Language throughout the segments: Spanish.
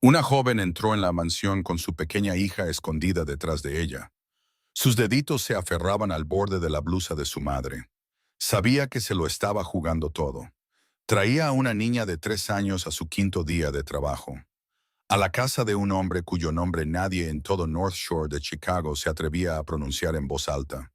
Una joven entró en la mansión con su pequeña hija escondida detrás de ella. Sus deditos se aferraban al borde de la blusa de su madre. Sabía que se lo estaba jugando todo. Traía a una niña de 3 años a su quinto día de trabajo. A la casa de un hombre cuyo nombre nadie en todo North Shore de Chicago se atrevía a pronunciar en voz alta.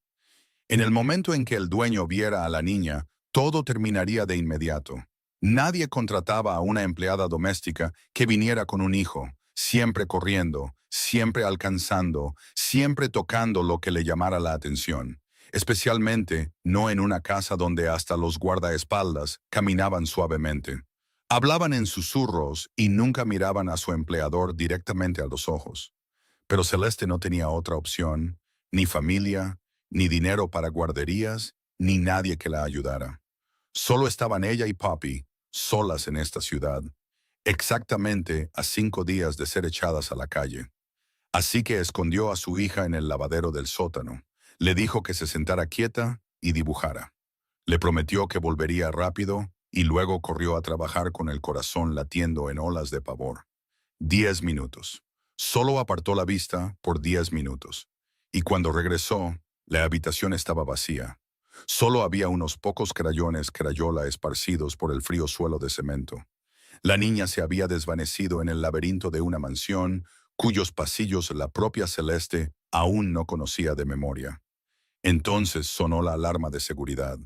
En el momento en que el dueño viera a la niña, todo terminaría de inmediato. Nadie contrataba a una empleada doméstica que viniera con un hijo, siempre corriendo, siempre alcanzando, siempre tocando lo que le llamara la atención, especialmente no en una casa donde hasta los guardaespaldas caminaban suavemente. Hablaban en susurros y nunca miraban a su empleador directamente a los ojos. Pero Celeste no tenía otra opción, ni familia, ni dinero para guarderías, ni nadie que la ayudara. Solo estaban ella y Poppy, solas en esta ciudad, exactamente a 5 días de ser echadas a la calle. Así que escondió a su hija en el lavadero del sótano. Le dijo que se sentara quieta y dibujara. Le prometió que volvería rápido y luego corrió a trabajar con el corazón latiendo en olas de pavor. 10 minutos. Solo apartó la vista por 10 minutos. Y cuando regresó, la habitación estaba vacía. Solo había unos pocos crayones crayola esparcidos por el frío suelo de cemento. La niña se había desvanecido en el laberinto de una mansión cuyos pasillos la propia Celeste aún no conocía de memoria. Entonces sonó la alarma de seguridad,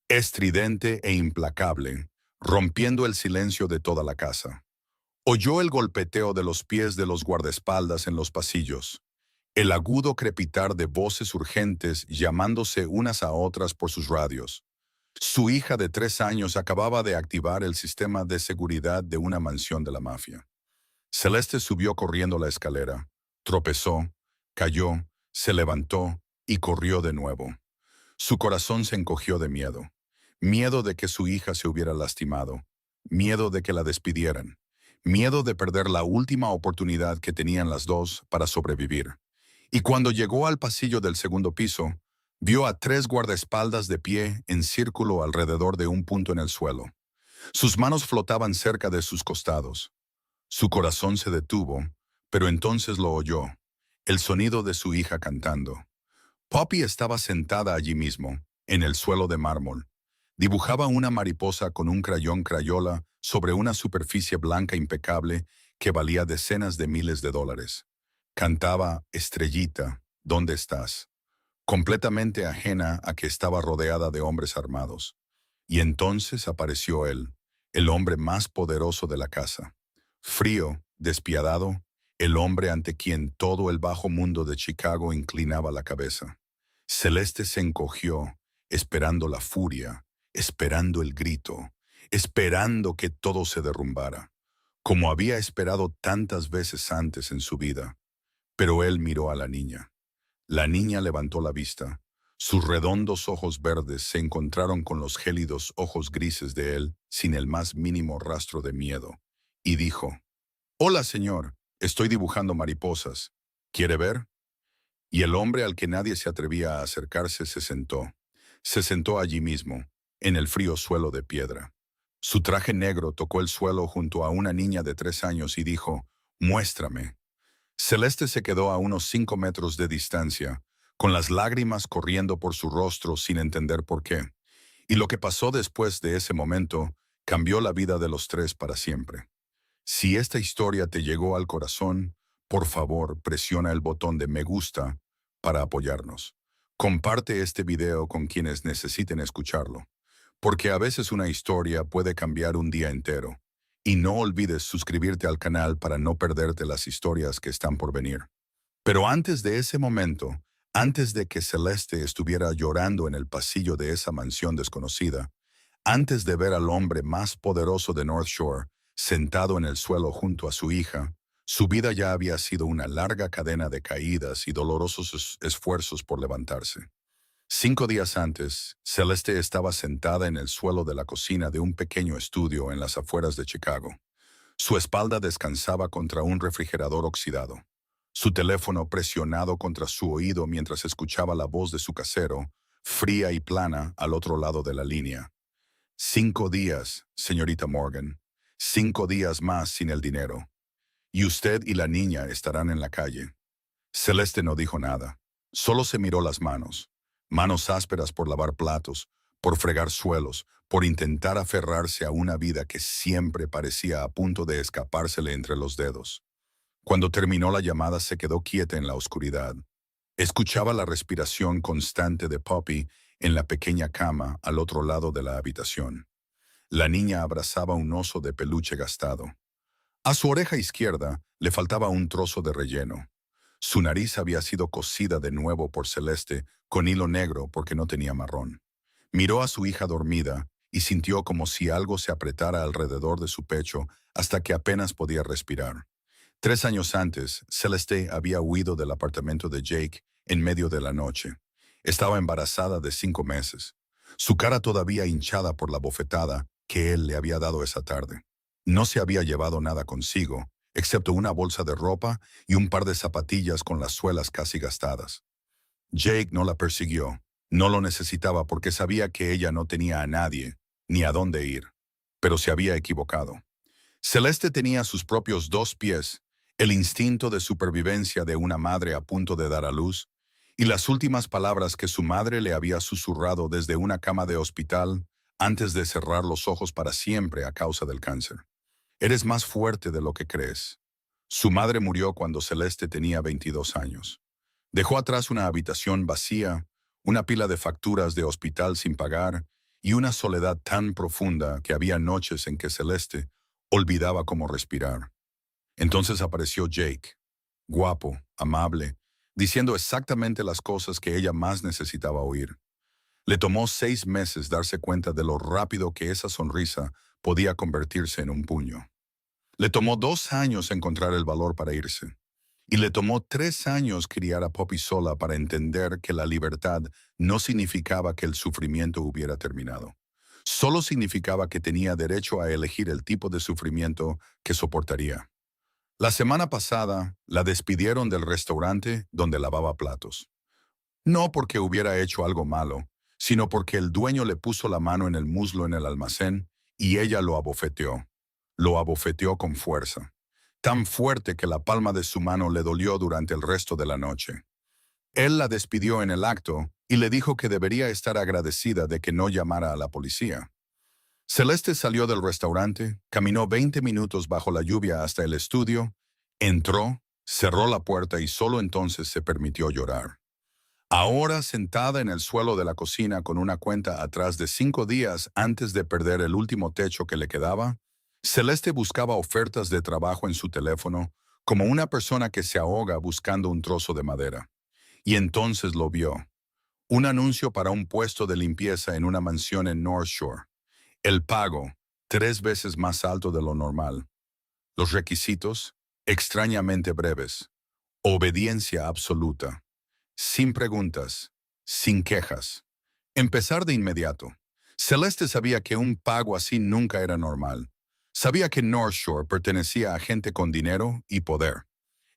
estridente e implacable, rompiendo el silencio de toda la casa. Oyó el golpeteo de los pies de los guardaespaldas en los pasillos, el agudo crepitar de voces urgentes llamándose unas a otras por sus radios. Su hija de 3 años acababa de activar el sistema de seguridad de una mansión de la mafia. Celeste subió corriendo la escalera, tropezó, cayó, se levantó y corrió de nuevo. Su corazón se encogió de miedo. Miedo de que su hija se hubiera lastimado. Miedo de que la despidieran. Miedo de perder la última oportunidad que tenían las dos para sobrevivir. Y cuando llegó al pasillo del segundo piso, vio a 3 guardaespaldas de pie en círculo alrededor de un punto en el suelo. Sus manos flotaban cerca de sus costados. Su corazón se detuvo, pero entonces lo oyó, el sonido de su hija cantando. Poppy estaba sentada allí mismo, en el suelo de mármol. Dibujaba una mariposa con un crayón crayola sobre una superficie blanca impecable que valía decenas de miles de dólares. Cantaba Estrellita, ¿dónde estás? Completamente ajena a que estaba rodeada de hombres armados. Y entonces apareció él, el hombre más poderoso de la casa. Frío, despiadado, el hombre ante quien todo el bajo mundo de Chicago inclinaba la cabeza. Celeste se encogió, esperando la furia, esperando el grito, esperando que todo se derrumbara, como había esperado tantas veces antes en su vida. Pero él miró a la niña. La niña levantó la vista. Sus redondos ojos verdes se encontraron con los gélidos ojos grises de él sin el más mínimo rastro de miedo, y dijo, «Hola, señor, estoy dibujando mariposas. ¿Quiere ver?» Y el hombre al que nadie se atrevía a acercarse se sentó. Se sentó allí mismo, en el frío suelo de piedra. Su traje negro tocó el suelo junto a una niña de 3 años y dijo, «Muéstrame». Celeste se quedó a unos 5 metros de distancia, con las lágrimas corriendo por su rostro sin entender por qué. Y lo que pasó después de ese momento cambió la vida de los tres para siempre. Si esta historia te llegó al corazón, por favor presiona el botón de me gusta para apoyarnos. Comparte este video con quienes necesiten escucharlo, porque a veces una historia puede cambiar un día entero. Y no olvides suscribirte al canal para no perderte las historias que están por venir. Pero antes de ese momento, antes de que Celeste estuviera llorando en el pasillo de esa mansión desconocida, antes de ver al hombre más poderoso de North Shore sentado en el suelo junto a su hija, su vida ya había sido una larga cadena de caídas y dolorosos esfuerzos por levantarse. 5 días antes, Celeste estaba sentada en el suelo de la cocina de un pequeño estudio en las afueras de Chicago. Su espalda descansaba contra un refrigerador oxidado. Su teléfono presionado contra su oído mientras escuchaba la voz de su casero, fría y plana, al otro lado de la línea. 5 días, señorita Morgan. 5 días más sin el dinero. y usted y la niña estarán en la calle. Celeste no dijo nada. Solo se miró las manos. Manos ásperas por lavar platos, por fregar suelos, por intentar aferrarse a una vida que siempre parecía a punto de escapársele entre los dedos. Cuando terminó la llamada se quedó quieta en la oscuridad. Escuchaba la respiración constante de Poppy en la pequeña cama al otro lado de la habitación. La niña abrazaba un oso de peluche gastado. A su oreja izquierda le faltaba un trozo de relleno. Su nariz había sido cosida de nuevo por Celeste con hilo negro porque no tenía marrón. Miró a su hija dormida y sintió como si algo se apretara alrededor de su pecho hasta que apenas podía respirar. 3 años antes, Celeste había huido del apartamento de Jake en medio de la noche. Estaba embarazada de 5 meses. Su cara todavía hinchada por la bofetada que él le había dado esa tarde. No se había llevado nada consigo, excepto una bolsa de ropa y un par de zapatillas con las suelas casi gastadas. Jake no la persiguió. No lo necesitaba porque sabía que ella no tenía a nadie, ni a dónde ir. Pero se había equivocado. Celeste tenía sus propios 2 pies, el instinto de supervivencia de una madre a punto de dar a luz, y las últimas palabras que su madre le había susurrado desde una cama de hospital antes de cerrar los ojos para siempre a causa del cáncer. Eres más fuerte de lo que crees. Su madre murió cuando Celeste tenía 22 años. Dejó atrás una habitación vacía, una pila de facturas de hospital sin pagar y una soledad tan profunda que había noches en que Celeste olvidaba cómo respirar. Entonces apareció Jake, guapo, amable, diciendo exactamente las cosas que ella más necesitaba oír. Le tomó 6 meses darse cuenta de lo rápido que esa sonrisa podía convertirse en un puño. Le tomó 2 años encontrar el valor para irse. Y le tomó 3 años criar a Poppy sola para entender que la libertad no significaba que el sufrimiento hubiera terminado. Solo significaba que tenía derecho a elegir el tipo de sufrimiento que soportaría. La semana pasada la despidieron del restaurante donde lavaba platos. No porque hubiera hecho algo malo, sino porque el dueño le puso la mano en el muslo en el almacén y ella lo abofeteó. Lo abofeteó con fuerza, tan fuerte que la palma de su mano le dolió durante el resto de la noche. Él la despidió en el acto y le dijo que debería estar agradecida de que no llamara a la policía. Celeste salió del restaurante, caminó 20 minutos bajo la lluvia hasta el estudio, entró, cerró la puerta y solo entonces se permitió llorar. Ahora sentada en el suelo de la cocina con una cuenta atrás de 5 días antes de perder el último techo que le quedaba, Celeste buscaba ofertas de trabajo en su teléfono como una persona que se ahoga buscando un trozo de madera. Y entonces lo vio. Un anuncio para un puesto de limpieza en una mansión en North Shore. El pago, 3 veces más alto de lo normal. Los requisitos, extrañamente breves. Obediencia absoluta. Sin preguntas, sin quejas. Empezar de inmediato. Celeste sabía que un pago así nunca era normal. Sabía que North Shore pertenecía a gente con dinero y poder.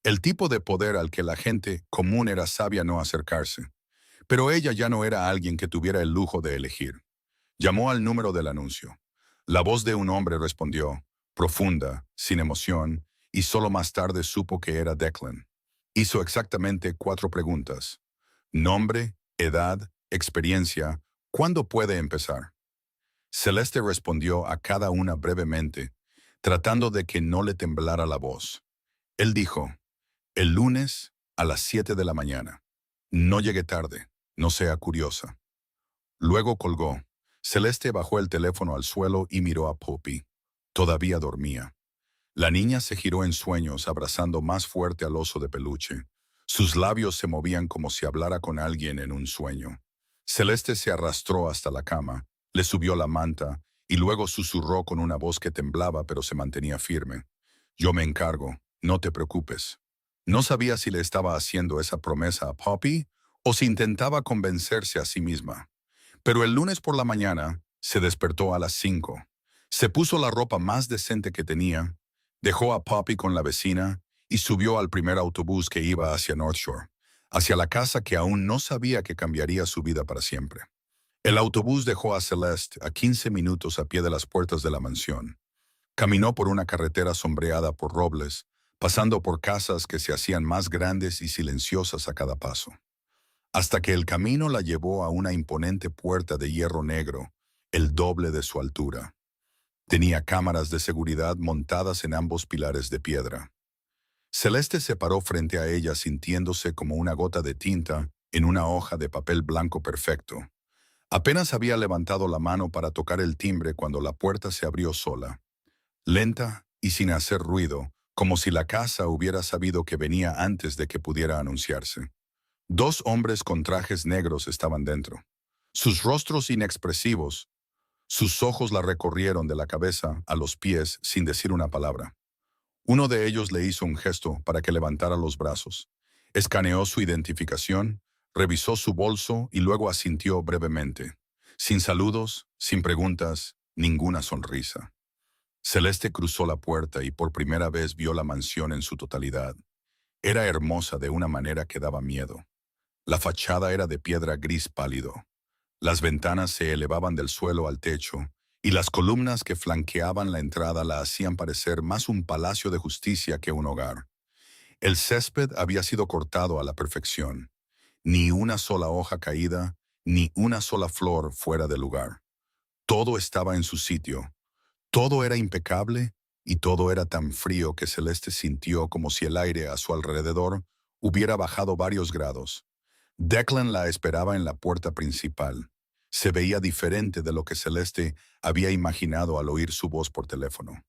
El tipo de poder al que la gente común era sabia no acercarse. Pero ella ya no era alguien que tuviera el lujo de elegir. Llamó al número del anuncio. La voz de un hombre respondió, profunda, sin emoción, y solo más tarde supo que era Declan. Hizo exactamente 4 preguntas. Nombre, edad, experiencia, ¿cuándo puede empezar? Celeste respondió a cada una brevemente, tratando de que no le temblara la voz. Él dijo, el lunes a las 7 de la mañana. No llegue tarde, no sea curiosa. Luego colgó. Celeste bajó el teléfono al suelo y miró a Poppy. Todavía dormía. La niña se giró en sueños abrazando más fuerte al oso de peluche. Sus labios se movían como si hablara con alguien en un sueño. Celeste se arrastró hasta la cama, le subió la manta y luego susurró con una voz que temblaba pero se mantenía firme. Yo me encargo, no te preocupes. No sabía si le estaba haciendo esa promesa a Poppy o si intentaba convencerse a sí misma. Pero el lunes por la mañana se despertó a las 5. Se puso la ropa más decente que tenía, dejó a Poppy con la vecina y subió al primer autobús que iba hacia North Shore, hacia la casa que aún no sabía que cambiaría su vida para siempre. El autobús dejó a Celeste a 15 minutos a pie de las puertas de la mansión. Caminó por una carretera sombreada por robles, pasando por casas que se hacían más grandes y silenciosas a cada paso, hasta que el camino la llevó a una imponente puerta de hierro negro, el doble de su altura. Tenía cámaras de seguridad montadas en ambos pilares de piedra. Celeste se paró frente a ella sintiéndose como una gota de tinta en una hoja de papel blanco perfecto. Apenas había levantado la mano para tocar el timbre cuando la puerta se abrió sola, lenta y sin hacer ruido, como si la casa hubiera sabido que venía antes de que pudiera anunciarse. Dos hombres con trajes negros estaban dentro. Sus rostros inexpresivos, sus ojos la recorrieron de la cabeza a los pies sin decir una palabra. Uno de ellos le hizo un gesto para que levantara los brazos. Escaneó su identificación, revisó su bolso y luego asintió brevemente. Sin saludos, sin preguntas, ninguna sonrisa. Celeste cruzó la puerta y por primera vez vio la mansión en su totalidad. Era hermosa de una manera que daba miedo. La fachada era de piedra gris pálido. Las ventanas se elevaban del suelo al techo, y las columnas que flanqueaban la entrada la hacían parecer más un palacio de justicia que un hogar. El césped había sido cortado a la perfección. Ni una sola hoja caída, ni una sola flor fuera de lugar. Todo estaba en su sitio. Todo era impecable y todo era tan frío que Celeste sintió como si el aire a su alrededor hubiera bajado varios grados. Declan la esperaba en la puerta principal. Se veía diferente de lo que Celeste había imaginado al oír su voz por teléfono.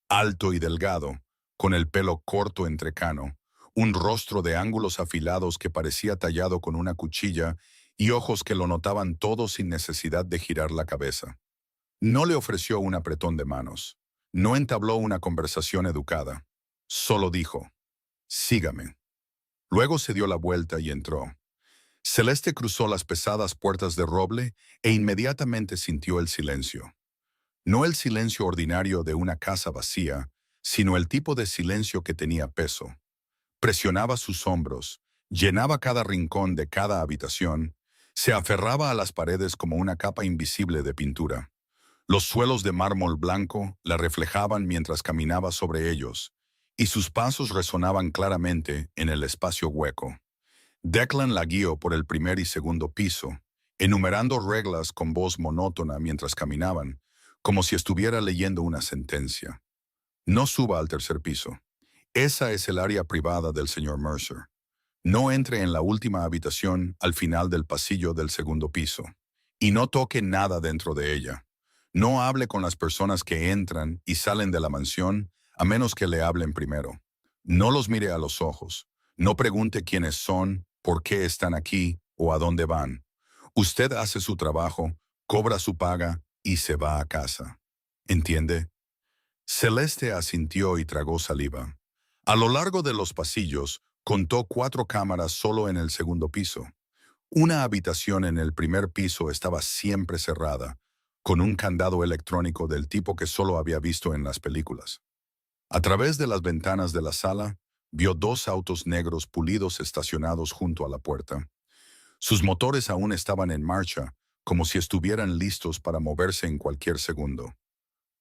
Alto y delgado, con el pelo corto entrecano, un rostro de ángulos afilados que parecía tallado con una cuchilla y ojos que lo notaban todo sin necesidad de girar la cabeza. No le ofreció un apretón de manos. No entabló una conversación educada. Solo dijo, «Sígame». Luego se dio la vuelta y entró. Celeste cruzó las pesadas puertas de roble e inmediatamente sintió el silencio. No el silencio ordinario de una casa vacía, sino el tipo de silencio que tenía peso. Presionaba sus hombros, llenaba cada rincón de cada habitación, se aferraba a las paredes como una capa invisible de pintura. Los suelos de mármol blanco la reflejaban mientras caminaba sobre ellos, y sus pasos resonaban claramente en el espacio hueco. Declan la guió por el primer y segundo piso, enumerando reglas con voz monótona mientras caminaban, como si estuviera leyendo una sentencia. No suba al tercer piso. Esa es el área privada del señor Mercer. No entre en la última habitación al final del pasillo del segundo piso. Y no toque nada dentro de ella. No hable con las personas que entran y salen de la mansión a menos que le hablen primero. No los mire a los ojos. No pregunte quiénes son, por qué están aquí o a dónde van. Usted hace su trabajo, cobra su paga y se va a casa. ¿Entiende? Celeste asintió y tragó saliva. A lo largo de los pasillos, contó 4 cámaras solo en el segundo piso. Una habitación en el primer piso estaba siempre cerrada, con un candado electrónico del tipo que solo había visto en las películas. A través de las ventanas de la sala, vio 2 autos negros pulidos estacionados junto a la puerta. Sus motores aún estaban en marcha, como si estuvieran listos para moverse en cualquier segundo.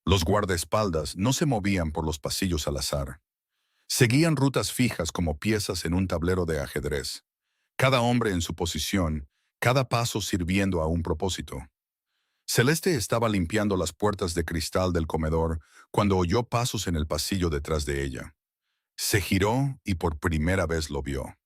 Los guardaespaldas no se movían por los pasillos al azar. Seguían rutas fijas como piezas en un tablero de ajedrez. Cada hombre en su posición, cada paso sirviendo a un propósito. Celeste estaba limpiando las puertas de cristal del comedor cuando oyó pasos en el pasillo detrás de ella. Se giró y por primera vez lo vio.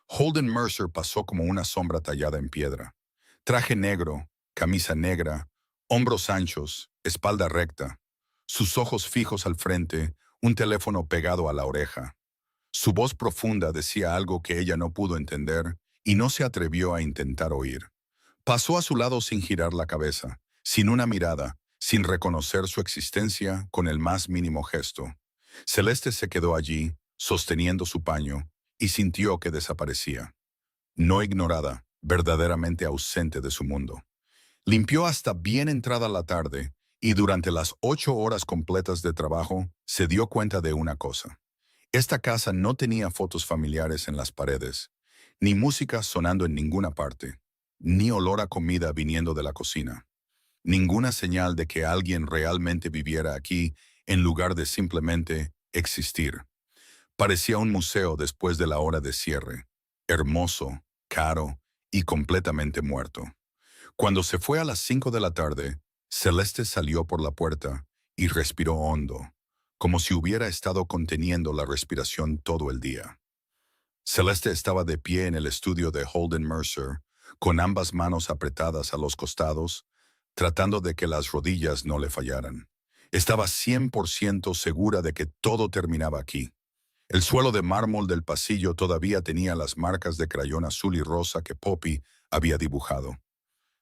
Holden Mercer pasó como una sombra tallada en piedra. Traje negro, camisa negra, hombros anchos, espalda recta. Sus ojos fijos al frente, un teléfono pegado a la oreja. Su voz profunda decía algo que ella no pudo entender y no se atrevió a intentar oír. Pasó a su lado sin girar la cabeza, sin una mirada, sin reconocer su existencia con el más mínimo gesto. Celeste se quedó allí, sosteniendo su paño, y sintió que desaparecía. No ignorada, verdaderamente ausente de su mundo. Limpió hasta bien entrada la tarde, y durante las 8 horas completas de trabajo, se dio cuenta de una cosa. Esta casa no tenía fotos familiares en las paredes, ni música sonando en ninguna parte, ni olor a comida viniendo de la cocina. Ninguna señal de que alguien realmente viviera aquí en lugar de simplemente existir. Parecía un museo después de la hora de cierre, hermoso, caro y completamente muerto. Cuando se fue a las 5 de la tarde, Celeste salió por la puerta y respiró hondo, como si hubiera estado conteniendo la respiración todo el día. Celeste estaba de pie en el estudio de Holden Mercer, con ambas manos apretadas a los costados, tratando de que las rodillas no le fallaran. Estaba 100% segura de que todo terminaba aquí. El suelo de mármol del pasillo todavía tenía las marcas de crayón azul y rosa que Poppy había dibujado.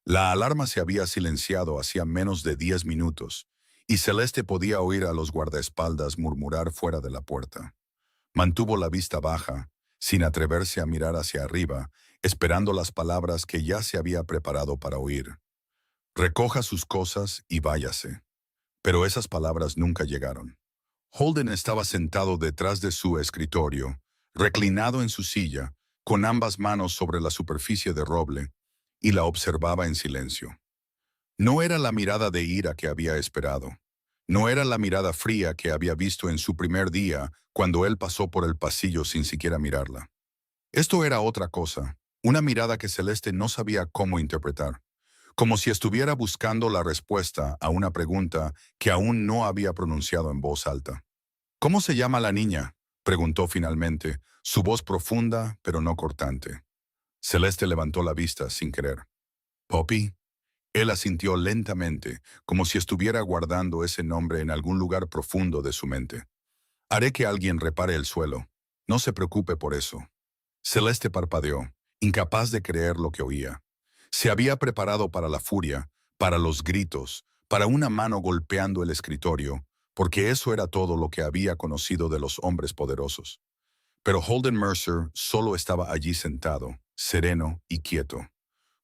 La alarma se había silenciado hacía menos de 10 minutos, y Celeste podía oír a los guardaespaldas murmurar fuera de la puerta. Mantuvo la vista baja, sin atreverse a mirar hacia arriba, esperando las palabras que ya se había preparado para oír. Recoja sus cosas y váyase. Pero esas palabras nunca llegaron. Holden estaba sentado detrás de su escritorio, reclinado en su silla, con ambas manos sobre la superficie de roble, y la observaba en silencio. No era la mirada de ira que había esperado. No era la mirada fría que había visto en su primer día cuando él pasó por el pasillo sin siquiera mirarla. Esto era otra cosa, una mirada que Celeste no sabía cómo interpretar, como si estuviera buscando la respuesta a una pregunta que aún no había pronunciado en voz alta. ¿Cómo se llama la niña?, preguntó finalmente, su voz profunda pero no cortante. Celeste levantó la vista sin querer. ¿Poppy? Él asintió lentamente, como si estuviera guardando ese nombre en algún lugar profundo de su mente. Haré que alguien repare el suelo. No se preocupe por eso. Celeste parpadeó, incapaz de creer lo que oía. Se había preparado para la furia, para los gritos, para una mano golpeando el escritorio, porque eso era todo lo que había conocido de los hombres poderosos. Pero Holden Mercer solo estaba allí sentado, sereno y quieto,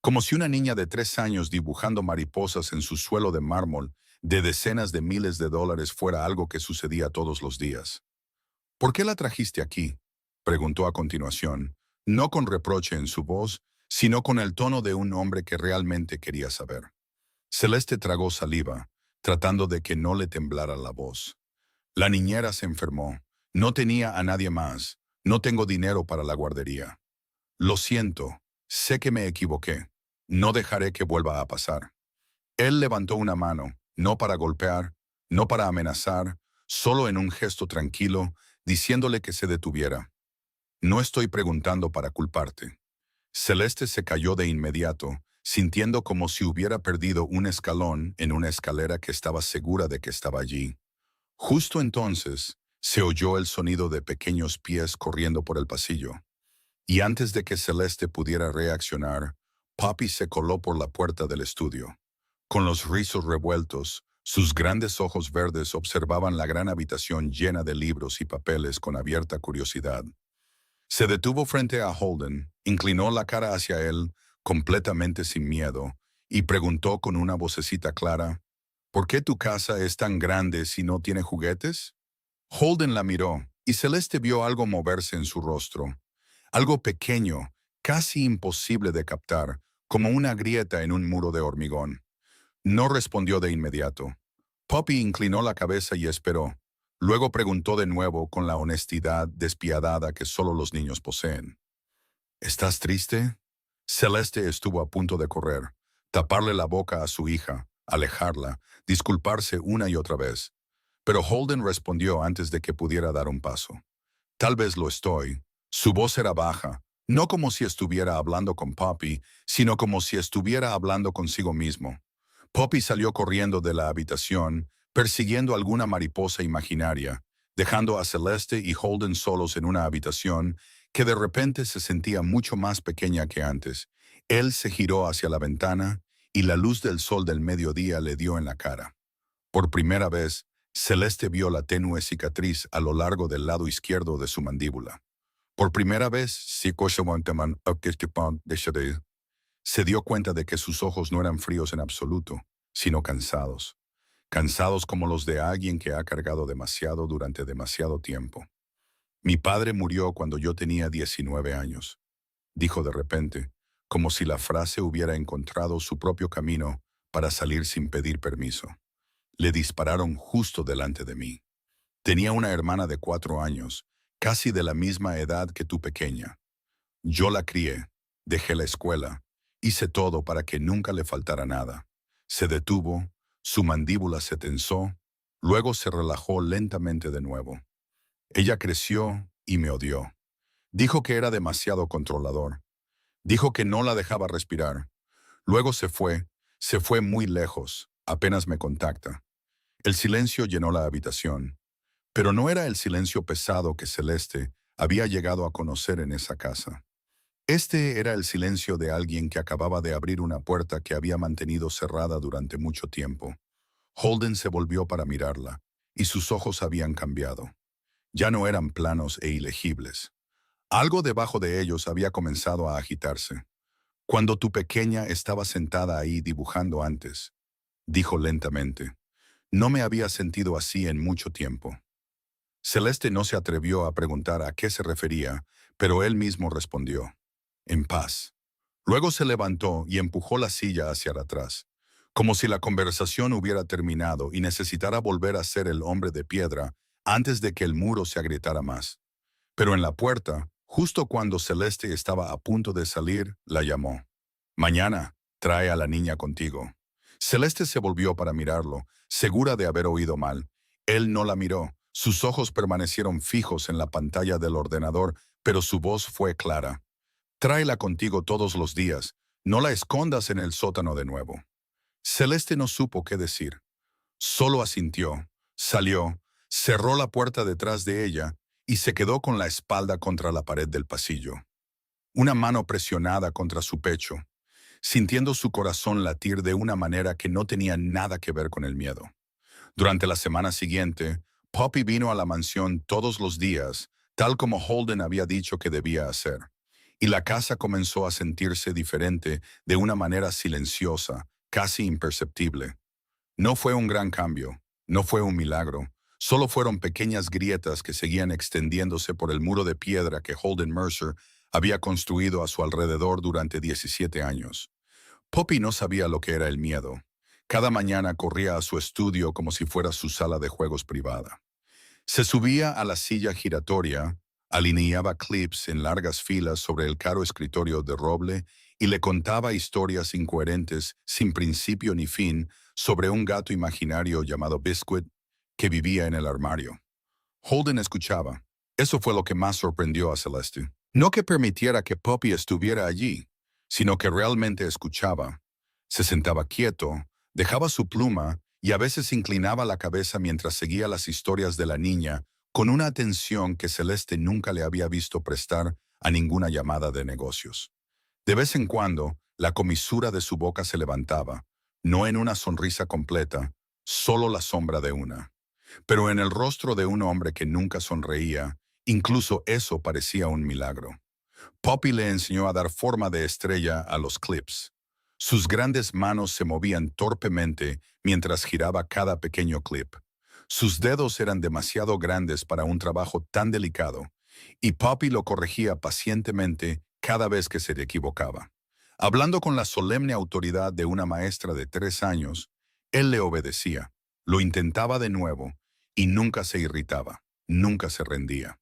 como si una niña de 3 años dibujando mariposas en su suelo de mármol de decenas de miles de dólares fuera algo que sucedía todos los días. ¿Por qué la trajiste aquí?, preguntó a continuación, no con reproche en su voz, sino con el tono de un hombre que realmente quería saber. Celeste tragó saliva, tratando de que no le temblara la voz. La niñera se enfermó. No tenía a nadie más. No tengo dinero para la guardería. Lo siento. Sé que me equivoqué. No dejaré que vuelva a pasar. Él levantó una mano, no para golpear, no para amenazar, solo en un gesto tranquilo, diciéndole que se detuviera. No estoy preguntando para culparte. Celeste se cayó de inmediato, sintiendo como si hubiera perdido un escalón en una escalera que estaba segura de que estaba allí. Justo entonces, se oyó el sonido de pequeños pies corriendo por el pasillo. Y antes de que Celeste pudiera reaccionar, Poppy se coló por la puerta del estudio. Con los rizos revueltos, sus grandes ojos verdes observaban la gran habitación llena de libros y papeles con abierta curiosidad. Se detuvo frente a Holden, inclinó la cara hacia él, completamente sin miedo, y preguntó con una vocecita clara, ¿por qué tu casa es tan grande si no tiene juguetes? Holden la miró, y Celeste vio algo moverse en su rostro. Algo pequeño, casi imposible de captar, como una grieta en un muro de hormigón. No respondió de inmediato. Poppy inclinó la cabeza y esperó. Luego preguntó de nuevo con la honestidad despiadada que solo los niños poseen. ¿Estás triste? Celeste estuvo a punto de correr, taparle la boca a su hija, alejarla, disculparse una y otra vez. Pero Holden respondió antes de que pudiera dar un paso. Tal vez lo estoy. Su voz era baja, no como si estuviera hablando con Poppy, sino como si estuviera hablando consigo mismo. Poppy salió corriendo de la habitación, persiguiendo alguna mariposa imaginaria, dejando a Celeste y Holden solos en una habitación que de repente se sentía mucho más pequeña que antes. Él se giró hacia la ventana y la luz del sol del mediodía le dio en la cara. Por primera vez, Celeste vio la tenue cicatriz a lo largo del lado izquierdo de su mandíbula. Por primera vez, se dio cuenta de que sus ojos no eran fríos en absoluto, sino cansados. Cansados como los de alguien que ha cargado demasiado durante demasiado tiempo. Mi padre murió cuando yo tenía 19 años, dijo de repente, como si la frase hubiera encontrado su propio camino para salir sin pedir permiso. Le dispararon justo delante de mí. Tenía una hermana de 4 años, casi de la misma edad que tu pequeña. Yo la crié, dejé la escuela, hice todo para que nunca le faltara nada. Se detuvo, su mandíbula se tensó, luego se relajó lentamente de nuevo. Ella creció y me odió. Dijo que era demasiado controlador. Dijo que no la dejaba respirar. Luego se fue muy lejos, apenas me contacta. El silencio llenó la habitación, pero no era el silencio pesado que Celeste había llegado a conocer en esa casa. Este era el silencio de alguien que acababa de abrir una puerta que había mantenido cerrada durante mucho tiempo. Holden se volvió para mirarla, y sus ojos habían cambiado. Ya no eran planos e ilegibles. Algo debajo de ellos había comenzado a agitarse. Cuando tu pequeña estaba sentada ahí dibujando antes, dijo lentamente, no me había sentido así en mucho tiempo. Celeste no se atrevió a preguntar a qué se refería, pero él mismo respondió, en paz. Luego se levantó y empujó la silla hacia atrás, como si la conversación hubiera terminado y necesitara volver a ser el hombre de piedra antes de que el muro se agrietara más. Pero en la puerta, justo cuando Celeste estaba a punto de salir, la llamó. Mañana, trae a la niña contigo. Celeste se volvió para mirarlo, segura de haber oído mal. Él no la miró. Sus ojos permanecieron fijos en la pantalla del ordenador, pero su voz fue clara. Tráela contigo todos los días. No la escondas en el sótano de nuevo. Celeste no supo qué decir. Solo asintió, salió, cerró la puerta detrás de ella y se quedó con la espalda contra la pared del pasillo. Una mano presionada contra su pecho, sintiendo su corazón latir de una manera que no tenía nada que ver con el miedo. Durante la semana siguiente, Poppy vino a la mansión todos los días, tal como Holden había dicho que debía hacer, y la casa comenzó a sentirse diferente de una manera silenciosa, casi imperceptible. No fue un gran cambio, no fue un milagro, solo fueron pequeñas grietas que seguían extendiéndose por el muro de piedra que Holden Mercer había construido a su alrededor durante 17 años. Poppy no sabía lo que era el miedo. Cada mañana corría a su estudio como si fuera su sala de juegos privada. Se subía a la silla giratoria, alineaba clips en largas filas sobre el caro escritorio de roble y le contaba historias incoherentes, sin principio ni fin, sobre un gato imaginario llamado Biscuit que vivía en el armario. Holden escuchaba. Eso fue lo que más sorprendió a Celeste. No que permitiera que Poppy estuviera allí, sino que realmente escuchaba. Se sentaba quieto, dejaba su pluma y a veces inclinaba la cabeza mientras seguía las historias de la niña con una atención que Celeste nunca le había visto prestar a ninguna llamada de negocios. De vez en cuando, la comisura de su boca se levantaba, no en una sonrisa completa, solo la sombra de una. Pero en el rostro de un hombre que nunca sonreía, incluso eso parecía un milagro. Poppy le enseñó a dar forma de estrella a los clips. Sus grandes manos se movían torpemente mientras giraba cada pequeño clip. Sus dedos eran demasiado grandes para un trabajo tan delicado, y Poppy lo corregía pacientemente cada vez que se equivocaba. Hablando con la solemne autoridad de una maestra de 3 años, él le obedecía, lo intentaba de nuevo, y nunca se irritaba, nunca se rendía.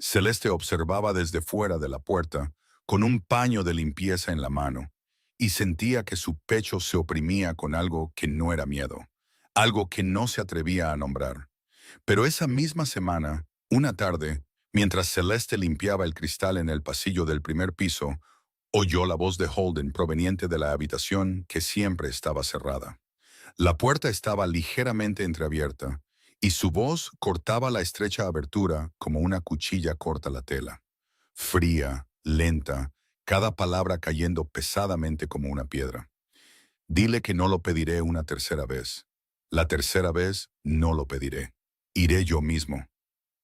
Celeste observaba desde fuera de la puerta, con un paño de limpieza en la mano, y sentía que su pecho se oprimía con algo que no era miedo, algo que no se atrevía a nombrar. Pero esa misma semana, una tarde, mientras Celeste limpiaba el cristal en el pasillo del primer piso, oyó la voz de Holden proveniente de la habitación que siempre estaba cerrada. La puerta estaba ligeramente entreabierta, y su voz cortaba la estrecha abertura como una cuchilla corta la tela. Fría, lenta, cada palabra cayendo pesadamente como una piedra. Dile que no lo pediré una tercera vez. La tercera vez no lo pediré. Iré yo mismo.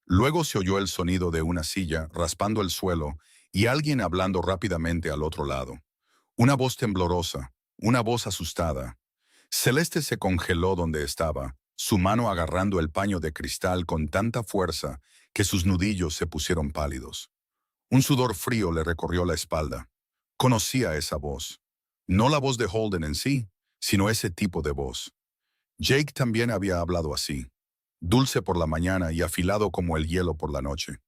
Luego se oyó el sonido de una silla raspando el suelo y alguien hablando rápidamente al otro lado. Una voz temblorosa, una voz asustada. Celeste se congeló donde estaba, su mano agarrando el paño de cristal con tanta fuerza que sus nudillos se pusieron pálidos. Un sudor frío le recorrió la espalda. Conocía esa voz. No la voz de Holden en sí, sino ese tipo de voz. Jake también había hablado así, dulce por la mañana y afilado como el hielo por la noche.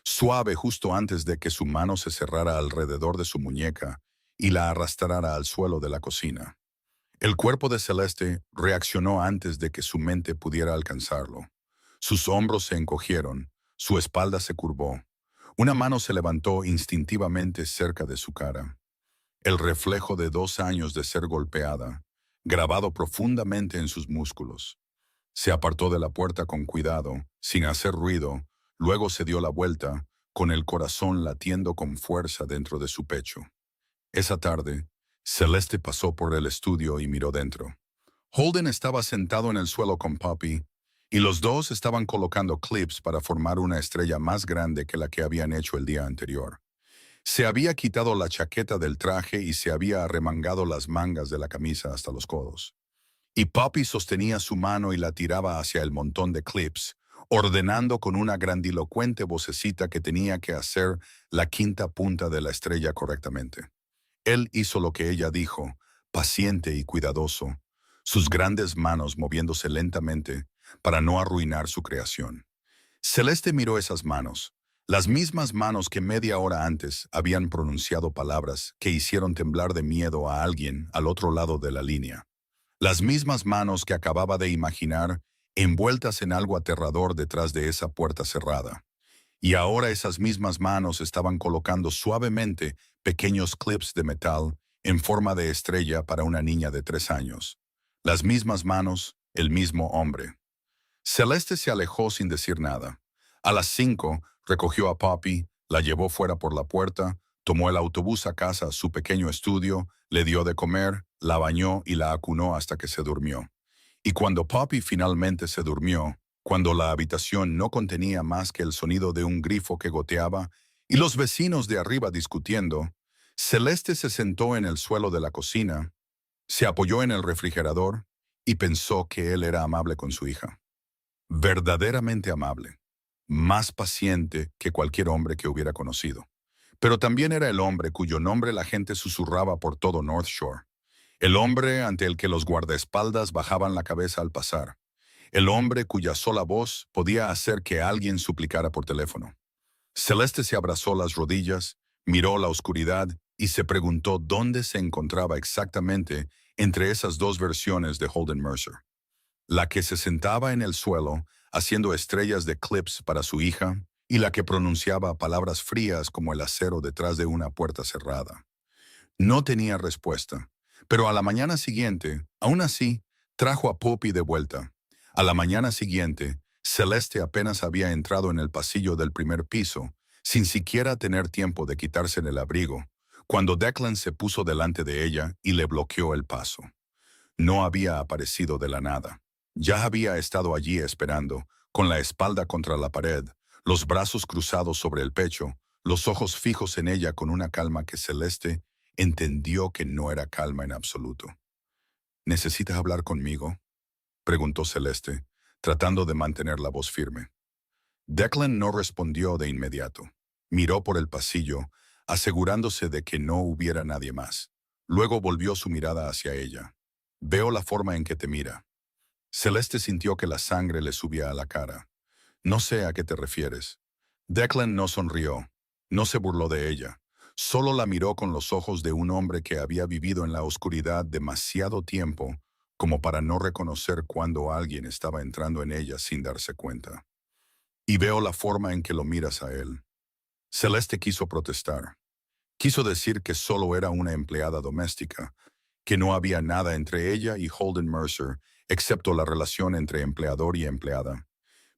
suave justo antes de que su mano se cerrara alrededor de su muñeca y la arrastrara al suelo de la cocina. El cuerpo de Celeste reaccionó antes de que su mente pudiera alcanzarlo. Sus hombros se encogieron, su espalda se curvó. Una mano se levantó instintivamente cerca de su cara. El reflejo de 2 años de ser golpeada, grabado profundamente en sus músculos. Se apartó de la puerta con cuidado, sin hacer ruido, luego se dio la vuelta, con el corazón latiendo con fuerza dentro de su pecho. Esa tarde, Celeste pasó por el estudio y miró dentro. Holden estaba sentado en el suelo con Poppy, y los dos estaban colocando clips para formar una estrella más grande que la que habían hecho el día anterior. Se había quitado la chaqueta del traje y se había arremangado las mangas de la camisa hasta los codos. Y Poppy sostenía su mano y la tiraba hacia el montón de clips, ordenando con una grandilocuente vocecita que tenía que hacer la quinta punta de la estrella correctamente. Él hizo lo que ella dijo, paciente y cuidadoso, sus grandes manos moviéndose lentamente para no arruinar su creación. Celeste miró esas manos, las mismas manos que media hora antes habían pronunciado palabras que hicieron temblar de miedo a alguien al otro lado de la línea. Las mismas manos que acababa de imaginar envueltas en algo aterrador detrás de esa puerta cerrada. Y ahora esas mismas manos estaban colocando suavemente pequeños clips de metal en forma de estrella para una niña de 3 años. Las mismas manos, el mismo hombre. Celeste se alejó sin decir nada. A las 5 recogió a Poppy, la llevó fuera por la puerta, tomó el autobús a casa a su pequeño estudio, le dio de comer, la bañó y la acunó hasta que se durmió. Y cuando Poppy finalmente se durmió, cuando la habitación no contenía más que el sonido de un grifo que goteaba y los vecinos de arriba discutiendo, Celeste se sentó en el suelo de la cocina, se apoyó en el refrigerador y pensó que él era amable con su hija. Verdaderamente amable, más paciente que cualquier hombre que hubiera conocido. Pero también era el hombre cuyo nombre la gente susurraba por todo North Shore. El hombre ante el que los guardaespaldas bajaban la cabeza al pasar. El hombre cuya sola voz podía hacer que alguien suplicara por teléfono. Celeste se abrazó las rodillas, miró la oscuridad y se preguntó dónde se encontraba exactamente entre esas dos versiones de Holden Mercer. La que se sentaba en el suelo haciendo estrellas de clips para su hija y la que pronunciaba palabras frías como el acero detrás de una puerta cerrada. No tenía respuesta, pero a la mañana siguiente, aún así, trajo a Poppy de vuelta. A la mañana siguiente, Celeste apenas había entrado en el pasillo del primer piso, sin siquiera tener tiempo de quitarse el abrigo, cuando Declan se puso delante de ella y le bloqueó el paso. No había aparecido de la nada. Ya había estado allí esperando, con la espalda contra la pared, los brazos cruzados sobre el pecho, los ojos fijos en ella con una calma que Celeste entendió que no era calma en absoluto. ¿Necesitas hablar conmigo?, preguntó Celeste, tratando de mantener la voz firme. Declan no respondió de inmediato. Miró por el pasillo, asegurándose de que no hubiera nadie más. Luego volvió su mirada hacia ella. Veo la forma en que te mira. Celeste sintió que la sangre le subía a la cara. No sé a qué te refieres. Declan no sonrió. No se burló de ella. Solo la miró con los ojos de un hombre que había vivido en la oscuridad demasiado tiempo como para no reconocer cuando alguien estaba entrando en ella sin darse cuenta. Y veo la forma en que lo miras a él. Celeste quiso protestar. Quiso decir que solo era una empleada doméstica, que no había nada entre ella y Holden Mercer, excepto la relación entre empleador y empleada.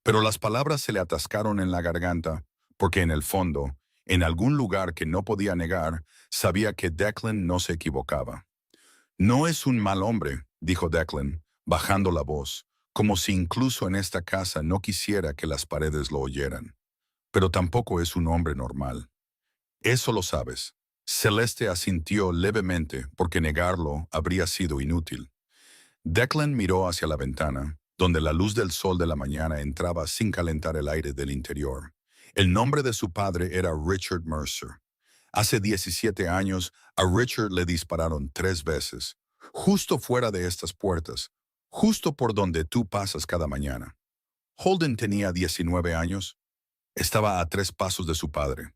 Pero las palabras se le atascaron en la garganta, porque en el fondo, en algún lugar que no podía negar, sabía que Declan no se equivocaba. No es un mal hombre, dijo Declan, bajando la voz, como si incluso en esta casa no quisiera que las paredes lo oyeran. Pero tampoco es un hombre normal. Eso lo sabes. Celeste asintió levemente porque negarlo habría sido inútil. Declan miró hacia la ventana, donde la luz del sol de la mañana entraba sin calentar el aire del interior. El nombre de su padre era Richard Mercer. Hace 17 años, a Richard le dispararon 3 veces, justo fuera de estas puertas, justo por donde tú pasas cada mañana. Holden tenía 19 años. Estaba a 3 pasos de su padre.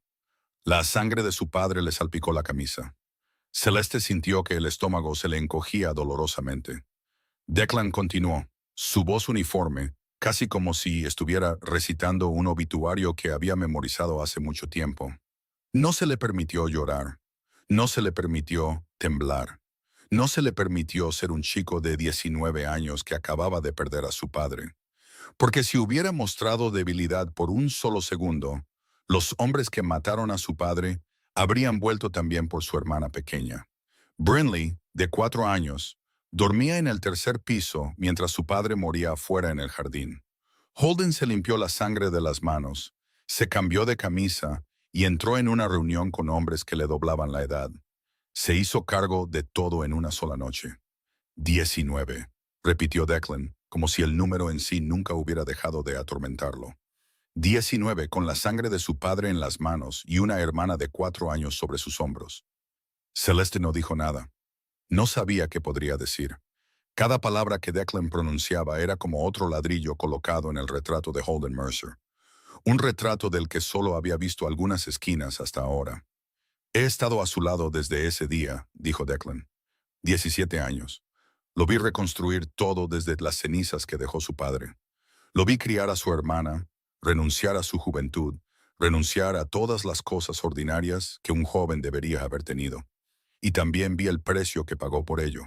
La sangre de su padre le salpicó la camisa. Celeste sintió que el estómago se le encogía dolorosamente. Declan continuó, su voz uniforme, casi como si estuviera recitando un obituario que había memorizado hace mucho tiempo. No se le permitió llorar. No se le permitió temblar. No se le permitió ser un chico de 19 años que acababa de perder a su padre. Porque si hubiera mostrado debilidad por un solo segundo, los hombres que mataron a su padre habrían vuelto también por su hermana pequeña. Brinley, de 4 años, dormía en el tercer piso mientras su padre moría afuera en el jardín. Holden se limpió la sangre de las manos, se cambió de camisa y entró en una reunión con hombres que le doblaban la edad. Se hizo cargo de todo en una sola noche. 19, repitió Declan, como si el número en sí nunca hubiera dejado de atormentarlo. 19, con la sangre de su padre en las manos y una hermana de 4 años sobre sus hombros. Celeste no dijo nada. No sabía qué podría decir. Cada palabra que Declan pronunciaba era como otro ladrillo colocado en el retrato de Holden Mercer. Un retrato del que solo había visto algunas esquinas hasta ahora. He estado a su lado desde ese día, dijo Declan. 17 años. Lo vi reconstruir todo desde las cenizas que dejó su padre. Lo vi criar a su hermana, renunciar a su juventud, renunciar a todas las cosas ordinarias que un joven debería haber tenido. Y también vi el precio que pagó por ello.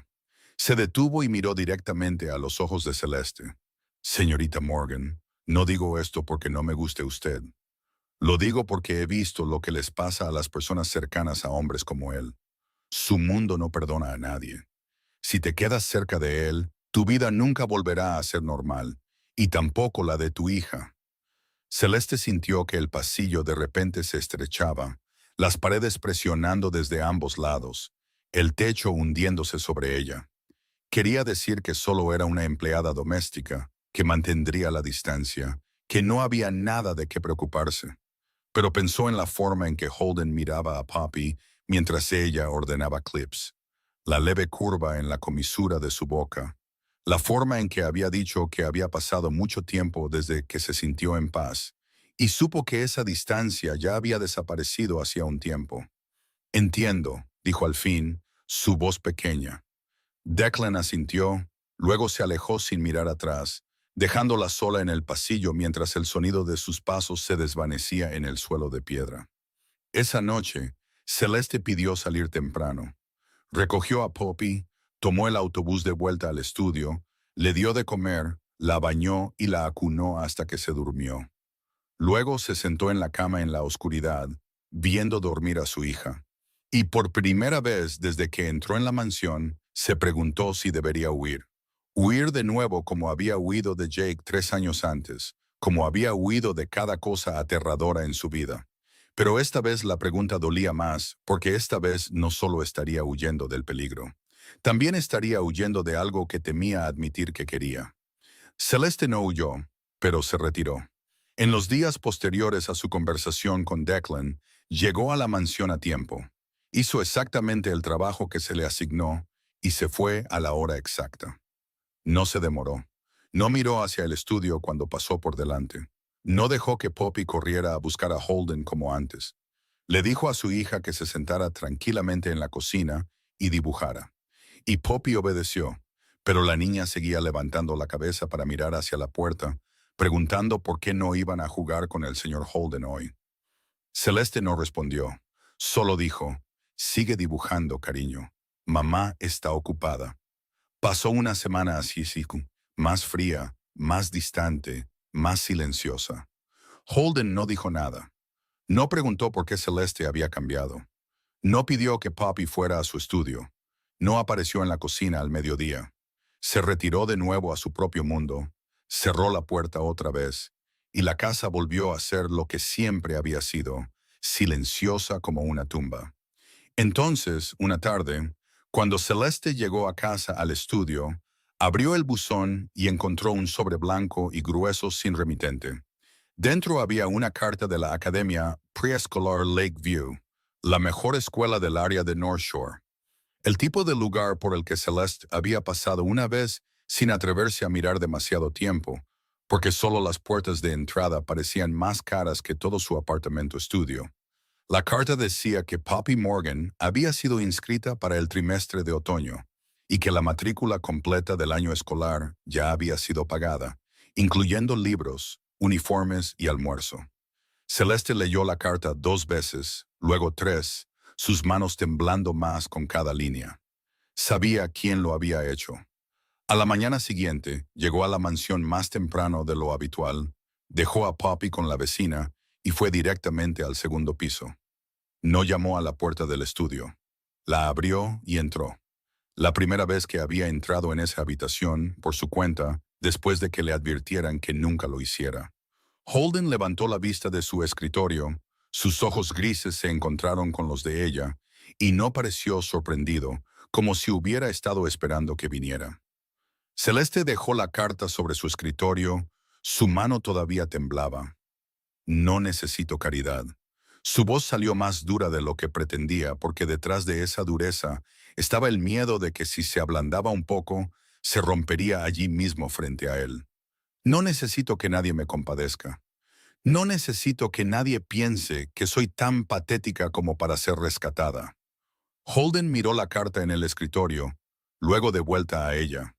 Se detuvo y miró directamente a los ojos de Celeste. Señorita Morgan, no digo esto porque no me guste usted. Lo digo porque he visto lo que les pasa a las personas cercanas a hombres como él. Su mundo no perdona a nadie. Si te quedas cerca de él, tu vida nunca volverá a ser normal, y tampoco la de tu hija. Celeste sintió que el pasillo de repente se estrechaba, las paredes presionando desde ambos lados, el techo hundiéndose sobre ella. Quería decir que solo era una empleada doméstica, que mantendría la distancia, que no había nada de qué preocuparse. Pero pensó en la forma en que Holden miraba a Poppy mientras ella ordenaba clips, la leve curva en la comisura de su boca, la forma en que había dicho que había pasado mucho tiempo desde que se sintió en paz, y supo que esa distancia ya había desaparecido hacía un tiempo. Entiendo, dijo al fin, su voz pequeña. Declan asintió, luego se alejó sin mirar atrás, dejándola sola en el pasillo mientras el sonido de sus pasos se desvanecía en el suelo de piedra. Esa noche, Celeste pidió salir temprano. Recogió a Poppy, tomó el autobús de vuelta al estudio, le dio de comer, la bañó y la acunó hasta que se durmió. Luego se sentó en la cama en la oscuridad, viendo dormir a su hija. Y por primera vez desde que entró en la mansión, se preguntó si debería huir. Huir de nuevo como había huido de Jake 3 años antes, como había huido de cada cosa aterradora en su vida. Pero esta vez la pregunta dolía más, porque esta vez no solo estaría huyendo del peligro, también estaría huyendo de algo que temía admitir que quería. Celeste no huyó, pero se retiró. En los días posteriores a su conversación con Declan, llegó a la mansión a tiempo. Hizo exactamente el trabajo que se le asignó y se fue a la hora exacta. No se demoró. No miró hacia el estudio cuando pasó por delante. No dejó que Poppy corriera a buscar a Holden como antes. Le dijo a su hija que se sentara tranquilamente en la cocina y dibujara. Y Poppy obedeció, pero la niña seguía levantando la cabeza para mirar hacia la puerta, preguntando por qué no iban a jugar con el señor Holden hoy. Celeste no respondió, solo dijo, sigue dibujando, cariño. Mamá está ocupada. Pasó una semana así, más fría, más distante, más silenciosa. Holden no dijo nada. No preguntó por qué Celeste había cambiado. No pidió que Poppy fuera a su estudio. No apareció en la cocina al mediodía. Se retiró de nuevo a su propio mundo, cerró la puerta otra vez, y la casa volvió a ser lo que siempre había sido, silenciosa como una tumba. Entonces, una tarde, cuando Celeste llegó a casa al estudio, abrió el buzón y encontró un sobre blanco y grueso sin remitente. Dentro había una carta de la Academia Preescolar Lakeview, la mejor escuela del área de North Shore. El tipo de lugar por el que Celeste había pasado una vez sin atreverse a mirar demasiado tiempo, porque solo las puertas de entrada parecían más caras que todo su apartamento estudio. La carta decía que Poppy Morgan había sido inscrita para el trimestre de otoño y que la matrícula completa del año escolar ya había sido pagada, incluyendo libros, uniformes y almuerzo. Celeste leyó la carta 2 veces, luego 3, sus manos temblando más con cada línea. Sabía quién lo había hecho. A la mañana siguiente, llegó a la mansión más temprano de lo habitual, dejó a Poppy con la vecina y fue directamente al segundo piso. No llamó a la puerta del estudio. La abrió y entró. La primera vez que había entrado en esa habitación, por su cuenta, después de que le advirtieran que nunca lo hiciera. Holden levantó la vista de su escritorio, sus ojos grises se encontraron con los de ella, y no pareció sorprendido, como si hubiera estado esperando que viniera. Celeste dejó la carta sobre su escritorio, su mano todavía temblaba. No necesito caridad. Su voz salió más dura de lo que pretendía porque detrás de esa dureza estaba el miedo de que si se ablandaba un poco, se rompería allí mismo frente a él. No necesito que nadie me compadezca. No necesito que nadie piense que soy tan patética como para ser rescatada. Holden miró la carta en el escritorio, luego de vuelta a ella.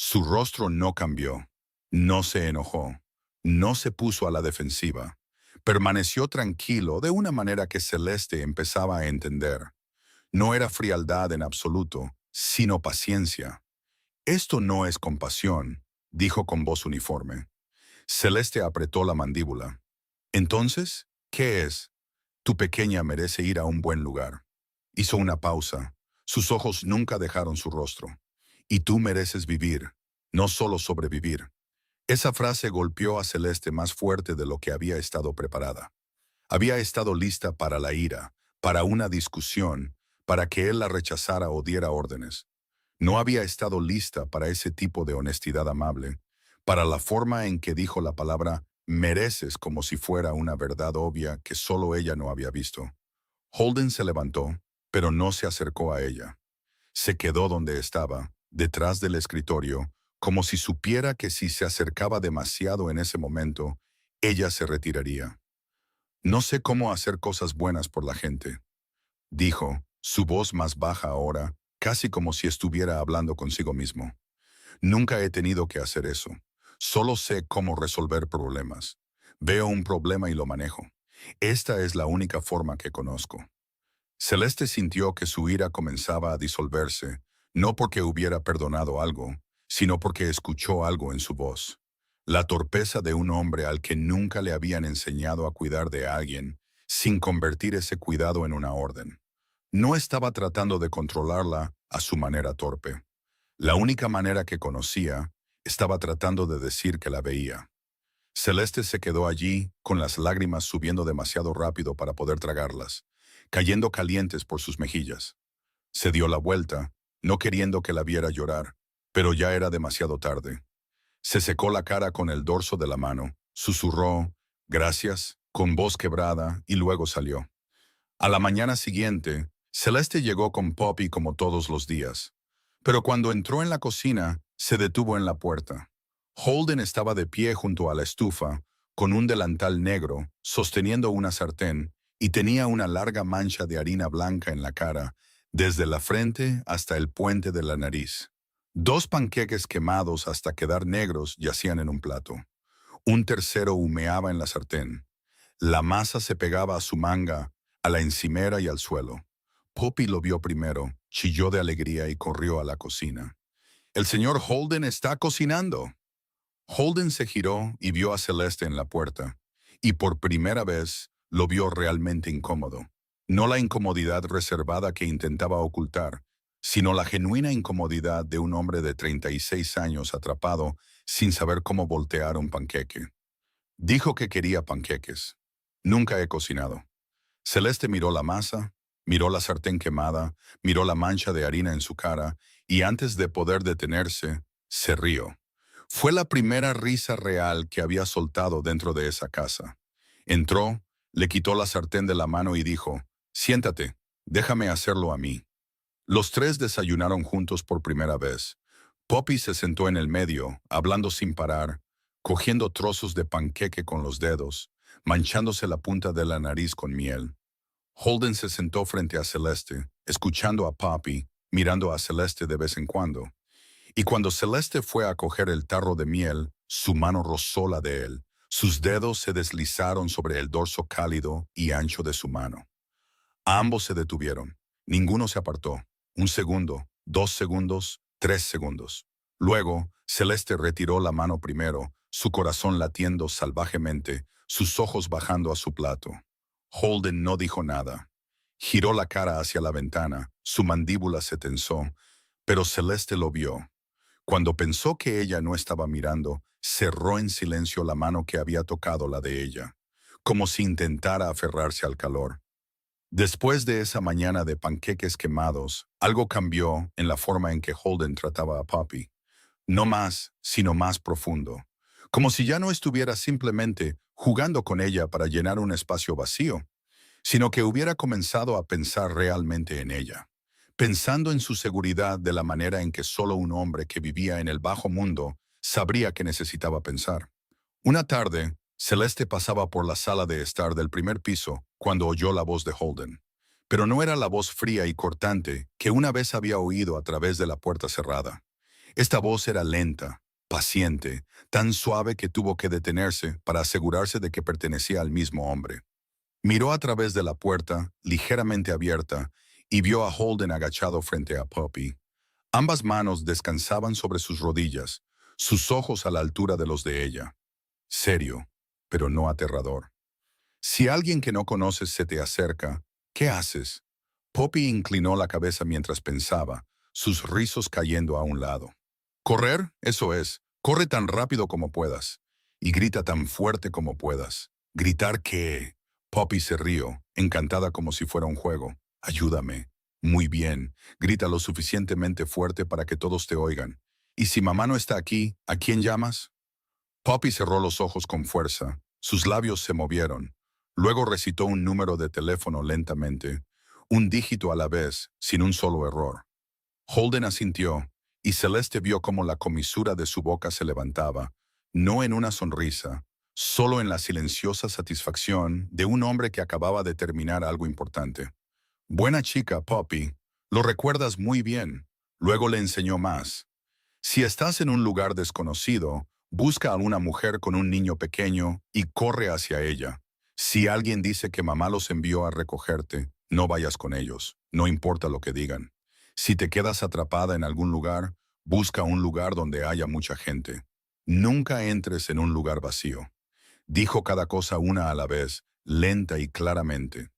Su rostro no cambió, no se enojó, no se puso a la defensiva. Permaneció tranquilo de una manera que Celeste empezaba a entender. No era frialdad en absoluto, sino paciencia. Esto no es compasión, dijo con voz uniforme. Celeste apretó la mandíbula. Entonces, ¿qué es? Tu pequeña merece ir a un buen lugar. Hizo una pausa. Sus ojos nunca dejaron su rostro. Y tú mereces vivir, no solo sobrevivir. Esa frase golpeó a Celeste más fuerte de lo que había estado preparada. Había estado lista para la ira, para una discusión, para que él la rechazara o diera órdenes. No había estado lista para ese tipo de honestidad amable, para la forma en que dijo la palabra mereces como si fuera una verdad obvia que solo ella no había visto. Holden se levantó, pero no se acercó a ella. Se quedó donde estaba, detrás del escritorio, como si supiera que si se acercaba demasiado en ese momento, ella se retiraría. No sé cómo hacer cosas buenas por la gente, dijo, su voz más baja ahora, casi como si estuviera hablando consigo mismo. Nunca he tenido que hacer eso. Solo sé cómo resolver problemas. Veo un problema y lo manejo. Esta es la única forma que conozco. Celeste sintió que su ira comenzaba a disolverse, no porque hubiera perdonado algo, sino porque escuchó algo en su voz. La torpeza de un hombre al que nunca le habían enseñado a cuidar de alguien, sin convertir ese cuidado en una orden. No estaba tratando de controlarla a su manera torpe. La única manera que conocía, estaba tratando de decir que la veía. Celeste se quedó allí, con las lágrimas subiendo demasiado rápido para poder tragarlas, cayendo calientes por sus mejillas. Se dio la vuelta, no queriendo que la viera llorar, pero ya era demasiado tarde. Se secó la cara con el dorso de la mano, susurró, gracias, con voz quebrada, y luego salió. A la mañana siguiente, Celeste llegó con Poppy como todos los días. Pero cuando entró en la cocina, se detuvo en la puerta. Holden estaba de pie junto a la estufa, con un delantal negro, sosteniendo una sartén, y tenía una larga mancha de harina blanca en la cara, desde la frente hasta el puente de la nariz. 2 panqueques quemados hasta quedar negros yacían en un plato. Un tercero humeaba en la sartén. La masa se pegaba a su manga, a la encimera y al suelo. Poppy lo vio primero, chilló de alegría y corrió a la cocina. «¡El señor Holden está cocinando!». Holden se giró y vio a Celeste en la puerta, y por primera vez lo vio realmente incómodo. No la incomodidad reservada que intentaba ocultar, sino la genuina incomodidad de un hombre de 36 años atrapado sin saber cómo voltear un panqueque. Dijo que quería panqueques. Nunca he cocinado. Celeste miró la masa, miró la sartén quemada, miró la mancha de harina en su cara, y antes de poder detenerse, se rió. Fue la primera risa real que había soltado dentro de esa casa. Entró, le quitó la sartén de la mano y dijo, «Siéntate, déjame hacerlo a mí». Los 3 desayunaron juntos por primera vez. Poppy se sentó en el medio, hablando sin parar, cogiendo trozos de panqueque con los dedos, manchándose la punta de la nariz con miel. Holden se sentó frente a Celeste, escuchando a Poppy, mirando a Celeste de vez en cuando. Y cuando Celeste fue a coger el tarro de miel, su mano rozó la de él. Sus dedos se deslizaron sobre el dorso cálido y ancho de su mano. Ambos se detuvieron. Ninguno se apartó. 1 segundo, 2 segundos, 3 segundos. Luego, Celeste retiró la mano primero, su corazón latiendo salvajemente, sus ojos bajando a su plato. Holden no dijo nada. Giró la cara hacia la ventana, su mandíbula se tensó, pero Celeste lo vio. Cuando pensó que ella no estaba mirando, cerró en silencio la mano que había tocado la de ella, como si intentara aferrarse al calor. Después de esa mañana de panqueques quemados, algo cambió en la forma en que Holden trataba a Poppy. No más, sino más profundo. Como si ya no estuviera simplemente jugando con ella para llenar un espacio vacío, sino que hubiera comenzado a pensar realmente en ella, pensando en su seguridad de la manera en que solo un hombre que vivía en el bajo mundo sabría que necesitaba pensar. Una tarde, Celeste pasaba por la sala de estar del primer piso cuando oyó la voz de Holden. Pero no era la voz fría y cortante que una vez había oído a través de la puerta cerrada. Esta voz era lenta, paciente, tan suave que tuvo que detenerse para asegurarse de que pertenecía al mismo hombre. Miró a través de la puerta, ligeramente abierta, y vio a Holden agachado frente a Poppy. Ambas manos descansaban sobre sus rodillas, sus ojos a la altura de los de ella. Serio, pero no aterrador. Si alguien que no conoces se te acerca, ¿qué haces? Poppy inclinó la cabeza mientras pensaba, sus rizos cayendo a un lado. Correr, eso es. Corre tan rápido como puedas. Y grita tan fuerte como puedas. ¿Gritar qué? Poppy se rió, encantada como si fuera un juego. Ayúdame. Muy bien. Grita lo suficientemente fuerte para que todos te oigan. ¿Y si mamá no está aquí, a quién llamas? Poppy cerró los ojos con fuerza. Sus labios se movieron. Luego recitó un número de teléfono lentamente, un dígito a la vez, sin un solo error. Holden asintió, y Celeste vio cómo la comisura de su boca se levantaba, no en una sonrisa, solo en la silenciosa satisfacción de un hombre que acababa de terminar algo importante. Buena chica, Poppy. Lo recuerdas muy bien. Luego le enseñó más. Si estás en un lugar desconocido, busca a una mujer con un niño pequeño y corre hacia ella. Si alguien dice que mamá los envió a recogerte, no vayas con ellos, no importa lo que digan. Si te quedas atrapada en algún lugar, busca un lugar donde haya mucha gente. Nunca entres en un lugar vacío. Dijo cada cosa una a la vez, lenta y claramente,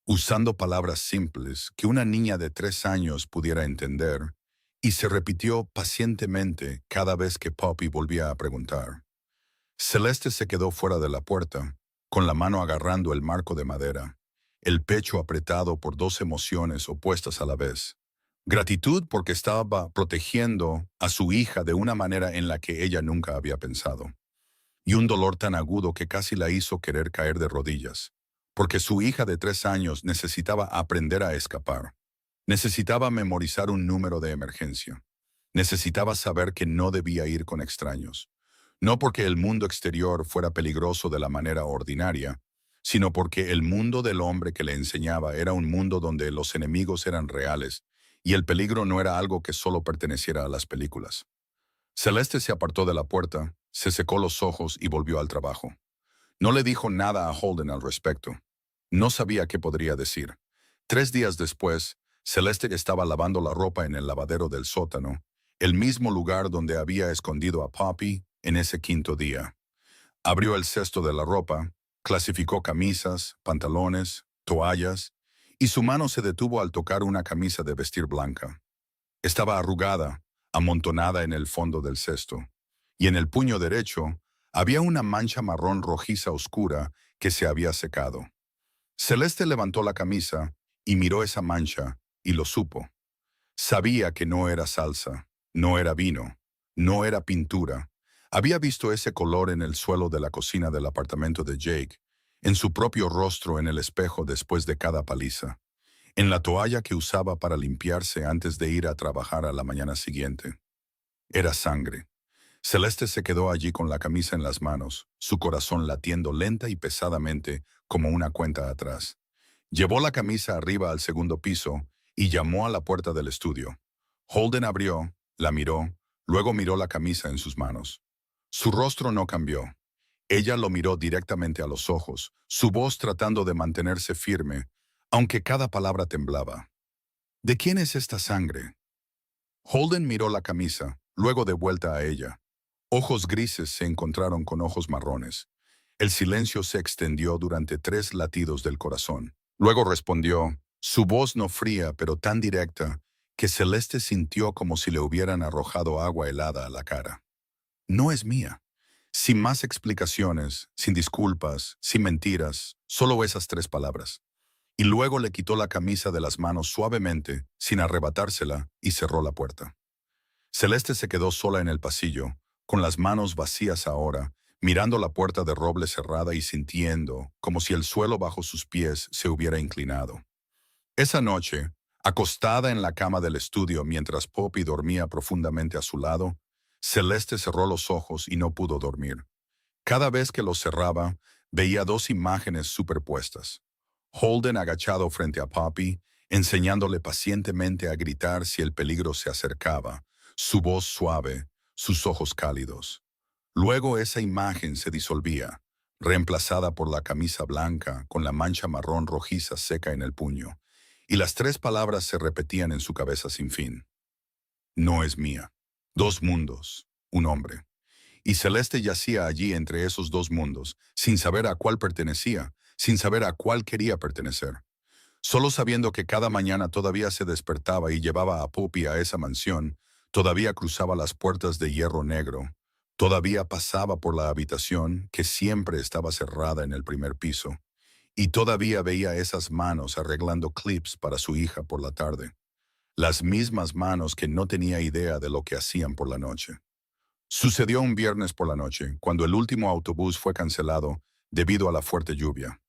usando palabras simples que una niña de 3 años pudiera entender, y se repitió pacientemente cada vez que Poppy volvía a preguntar. Celeste se quedó fuera de la puerta, con la mano agarrando el marco de madera, el pecho apretado por dos emociones opuestas a la vez. Gratitud porque estaba protegiendo a su hija de una manera en la que ella nunca había pensado. Y un dolor tan agudo que casi la hizo querer caer de rodillas, porque su hija de 3 años necesitaba aprender a escapar. Necesitaba memorizar un número de emergencia. Necesitaba saber que no debía ir con extraños. No porque el mundo exterior fuera peligroso de la manera ordinaria, sino porque el mundo del hombre que le enseñaba era un mundo donde los enemigos eran reales y el peligro no era algo que solo perteneciera a las películas. Celeste se apartó de la puerta, se secó los ojos y volvió al trabajo. No le dijo nada a Holden al respecto. No sabía qué podría decir. 3 días después, Celeste estaba lavando la ropa en el lavadero del sótano, el mismo lugar donde había escondido a Poppy en ese quinto día. Abrió el cesto de la ropa, clasificó camisas, pantalones, toallas, y su mano se detuvo al tocar una camisa de vestir blanca. Estaba arrugada, amontonada en el fondo del cesto, y en el puño derecho había una mancha marrón rojiza oscura que se había secado. Celeste levantó la camisa y miró esa mancha, y lo supo. Sabía que no era salsa, no era vino, no era pintura. Había visto ese color en el suelo de la cocina del apartamento de Jake, en su propio rostro en el espejo después de cada paliza, en la toalla que usaba para limpiarse antes de ir a trabajar a la mañana siguiente. Era sangre. Celeste se quedó allí con la camisa en las manos, su corazón latiendo lenta y pesadamente como una cuenta atrás. Llevó la camisa arriba al segundo piso y llamó a la puerta del estudio. Holden abrió, la miró, luego miró la camisa en sus manos. Su rostro no cambió. Ella lo miró directamente a los ojos, su voz tratando de mantenerse firme, aunque cada palabra temblaba. ¿De quién es esta sangre? Holden miró la camisa, luego de vuelta a ella. Ojos grises se encontraron con ojos marrones. El silencio se extendió durante 3 latidos del corazón. Luego respondió, su voz no fría pero tan directa que Celeste sintió como si le hubieran arrojado agua helada a la cara. No es mía. Sin más explicaciones, sin disculpas, sin mentiras, solo esas 3 palabras. Y luego le quitó la camisa de las manos suavemente, sin arrebatársela, y cerró la puerta. Celeste se quedó sola en el pasillo, con las manos vacías ahora, mirando la puerta de roble cerrada y sintiendo como si el suelo bajo sus pies se hubiera inclinado. Esa noche, acostada en la cama del estudio mientras Poppy dormía profundamente a su lado, Celeste cerró los ojos y no pudo dormir. Cada vez que los cerraba, veía 2 imágenes superpuestas. Holden agachado frente a Poppy, enseñándole pacientemente a gritar si el peligro se acercaba, su voz suave, sus ojos cálidos. Luego esa imagen se disolvía, reemplazada por la camisa blanca con la mancha marrón rojiza seca en el puño, y las 3 palabras se repetían en su cabeza sin fin. No es mía. 2 mundos, un hombre. Y Celeste yacía allí entre esos 2 mundos, sin saber a cuál pertenecía, sin saber a cuál quería pertenecer. Solo sabiendo que cada mañana todavía se despertaba y llevaba a Poppy a esa mansión, todavía cruzaba las puertas de hierro negro, todavía pasaba por la habitación que siempre estaba cerrada en el primer piso, y todavía veía esas manos arreglando clips para su hija por la tarde. Las mismas manos que no tenía idea de lo que hacían por la noche. Sucedió un viernes por la noche, cuando el último autobús fue cancelado debido a la fuerte lluvia.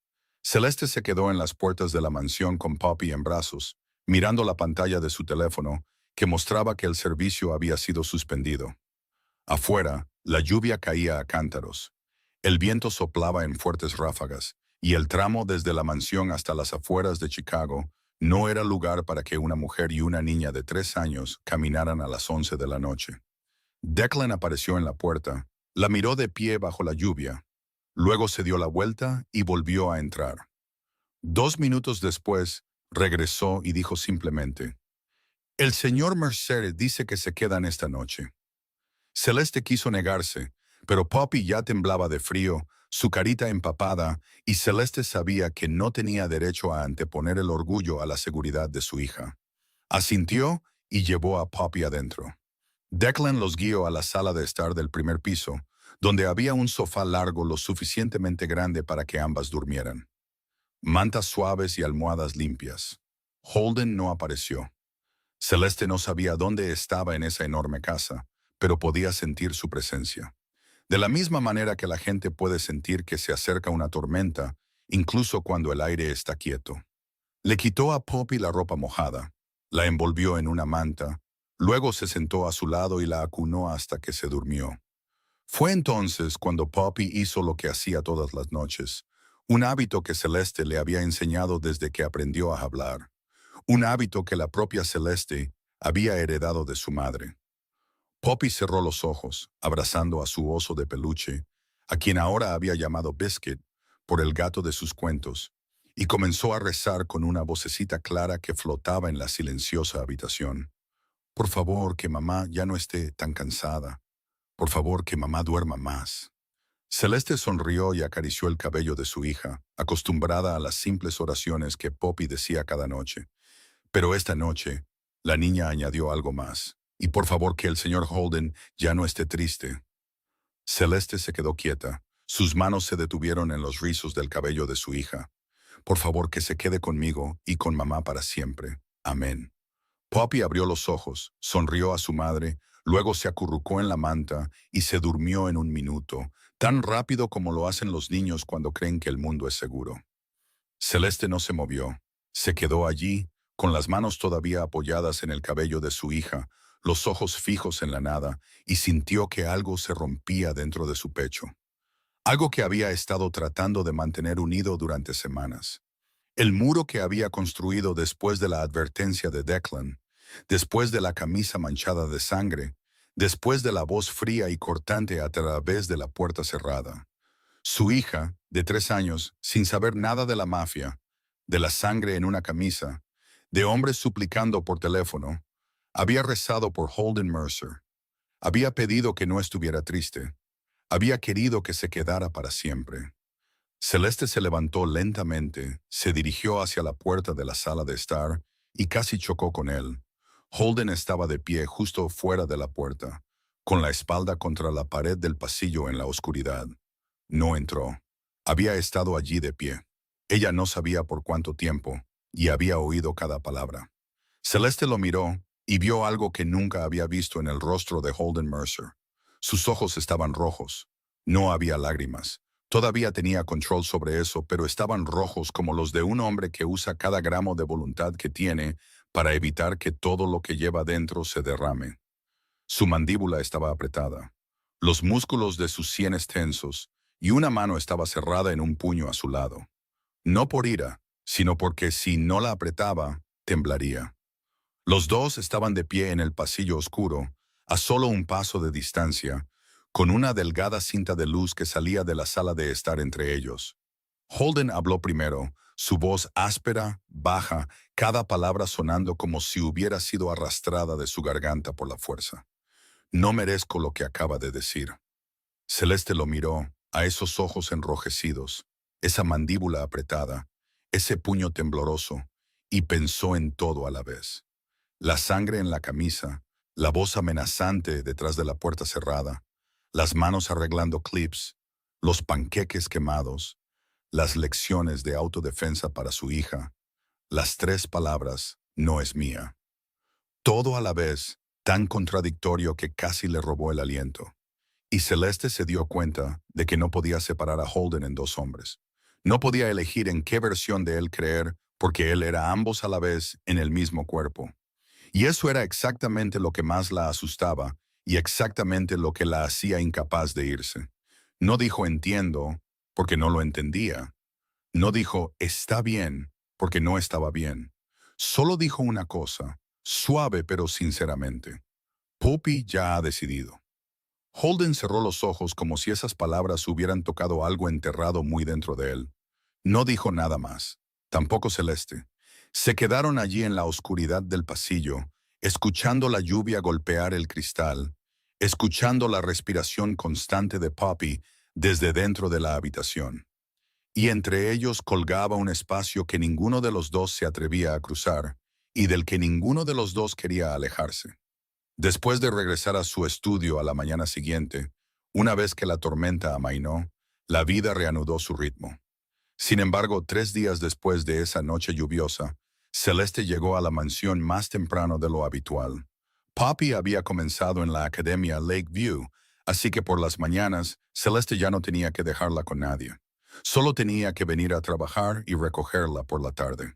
Celeste se quedó en las puertas de la mansión con Poppy en brazos, mirando la pantalla de su teléfono que mostraba que el servicio había sido suspendido. Afuera, la lluvia caía a cántaros. El viento soplaba en fuertes ráfagas, y el tramo desde la mansión hasta las afueras de Chicago no era lugar para que una mujer y una niña de 3 años caminaran a las 11 de la noche. Declan apareció en la puerta, la miró de pie bajo la lluvia, luego se dio la vuelta y volvió a entrar. 2 minutos después, regresó y dijo simplemente, «El señor Mercer dice que se quedan esta noche». Celeste quiso negarse, pero Poppy ya temblaba de frío, su carita empapada, y Celeste sabía que no tenía derecho a anteponer el orgullo a la seguridad de su hija. Asintió y llevó a Poppy adentro. Declan los guió a la sala de estar del primer piso, donde había un sofá largo lo suficientemente grande para que ambas durmieran. Mantas suaves y almohadas limpias. Holden no apareció. Celeste no sabía dónde estaba en esa enorme casa, pero podía sentir su presencia. De la misma manera que la gente puede sentir que se acerca una tormenta, incluso cuando el aire está quieto. Le quitó a Poppy la ropa mojada, la envolvió en una manta, luego se sentó a su lado y la acunó hasta que se durmió. Fue entonces cuando Poppy hizo lo que hacía todas las noches, un hábito que Celeste le había enseñado desde que aprendió a hablar, un hábito que la propia Celeste había heredado de su madre. Poppy cerró los ojos, abrazando a su oso de peluche, a quien ahora había llamado Biscuit, por el gato de sus cuentos, y comenzó a rezar con una vocecita clara que flotaba en la silenciosa habitación. Por favor, que mamá ya no esté tan cansada. Por favor, que mamá duerma más. Celeste sonrió y acarició el cabello de su hija, acostumbrada a las simples oraciones que Poppy decía cada noche. Pero esta noche, la niña añadió algo más. Y por favor que el señor Holden ya no esté triste. Celeste se quedó quieta. Sus manos se detuvieron en los rizos del cabello de su hija. Por favor que se quede conmigo y con mamá para siempre. Amén. Poppy abrió los ojos, sonrió a su madre, luego se acurrucó en la manta y se durmió en un minuto, tan rápido como lo hacen los niños cuando creen que el mundo es seguro. Celeste no se movió. Se quedó allí, con las manos todavía apoyadas en el cabello de su hija, los ojos fijos en la nada, y sintió que algo se rompía dentro de su pecho. Algo que había estado tratando de mantener unido durante semanas. El muro que había construido después de la advertencia de Declan, después de la camisa manchada de sangre, después de la voz fría y cortante a través de la puerta cerrada. Su hija, de 3 años, sin saber nada de la mafia, de la sangre en una camisa, de hombres suplicando por teléfono, había rezado por Holden Mercer. Había pedido que no estuviera triste. Había querido que se quedara para siempre. Celeste se levantó lentamente, se dirigió hacia la puerta de la sala de estar y casi chocó con él. Holden estaba de pie justo fuera de la puerta, con la espalda contra la pared del pasillo en la oscuridad. No entró. Había estado allí de pie. Ella no sabía por cuánto tiempo, y había oído cada palabra. Celeste lo miró y vio algo que nunca había visto en el rostro de Holden Mercer. Sus ojos estaban rojos. No había lágrimas. Todavía tenía control sobre eso, pero estaban rojos como los de un hombre que usa cada gramo de voluntad que tiene para evitar que todo lo que lleva dentro se derrame. Su mandíbula estaba apretada, los músculos de sus sienes tensos, y una mano estaba cerrada en un puño a su lado. No por ira, sino porque si no la apretaba, temblaría. Los dos estaban de pie en el pasillo oscuro, a solo un paso de distancia, con una delgada cinta de luz que salía de la sala de estar entre ellos. Holden habló primero, su voz áspera, baja, cada palabra sonando como si hubiera sido arrastrada de su garganta por la fuerza. No merezco lo que acaba de decir. Celeste lo miró, a esos ojos enrojecidos, esa mandíbula apretada, ese puño tembloroso, y pensó en todo a la vez. La sangre en la camisa, la voz amenazante detrás de la puerta cerrada, las manos arreglando clips, los panqueques quemados, las lecciones de autodefensa para su hija, las 3 palabras, no es mía. Todo a la vez, tan contradictorio que casi le robó el aliento. Y Celeste se dio cuenta de que no podía separar a Holden en 2 hombres. No podía elegir en qué versión de él creer, porque él era ambos a la vez en el mismo cuerpo. Y eso era exactamente lo que más la asustaba y exactamente lo que la hacía incapaz de irse. No dijo entiendo, porque no lo entendía. No dijo está bien, porque no estaba bien. Solo dijo una cosa, suave pero sinceramente. Poppy ya ha decidido. Holden cerró los ojos como si esas palabras hubieran tocado algo enterrado muy dentro de él. No dijo nada más. Tampoco Celeste. Se quedaron allí en la oscuridad del pasillo, escuchando la lluvia golpear el cristal, escuchando la respiración constante de Poppy desde dentro de la habitación. Y entre ellos colgaba un espacio que ninguno de los dos se atrevía a cruzar y del que ninguno de los dos quería alejarse. Después de regresar a su estudio a la mañana siguiente, una vez que la tormenta amainó, la vida reanudó su ritmo. Sin embargo, 3 días después de esa noche lluviosa, Celeste llegó a la mansión más temprano de lo habitual. Poppy había comenzado en la academia Lakeview, así que por las mañanas, Celeste ya no tenía que dejarla con nadie. Solo tenía que venir a trabajar y recogerla por la tarde.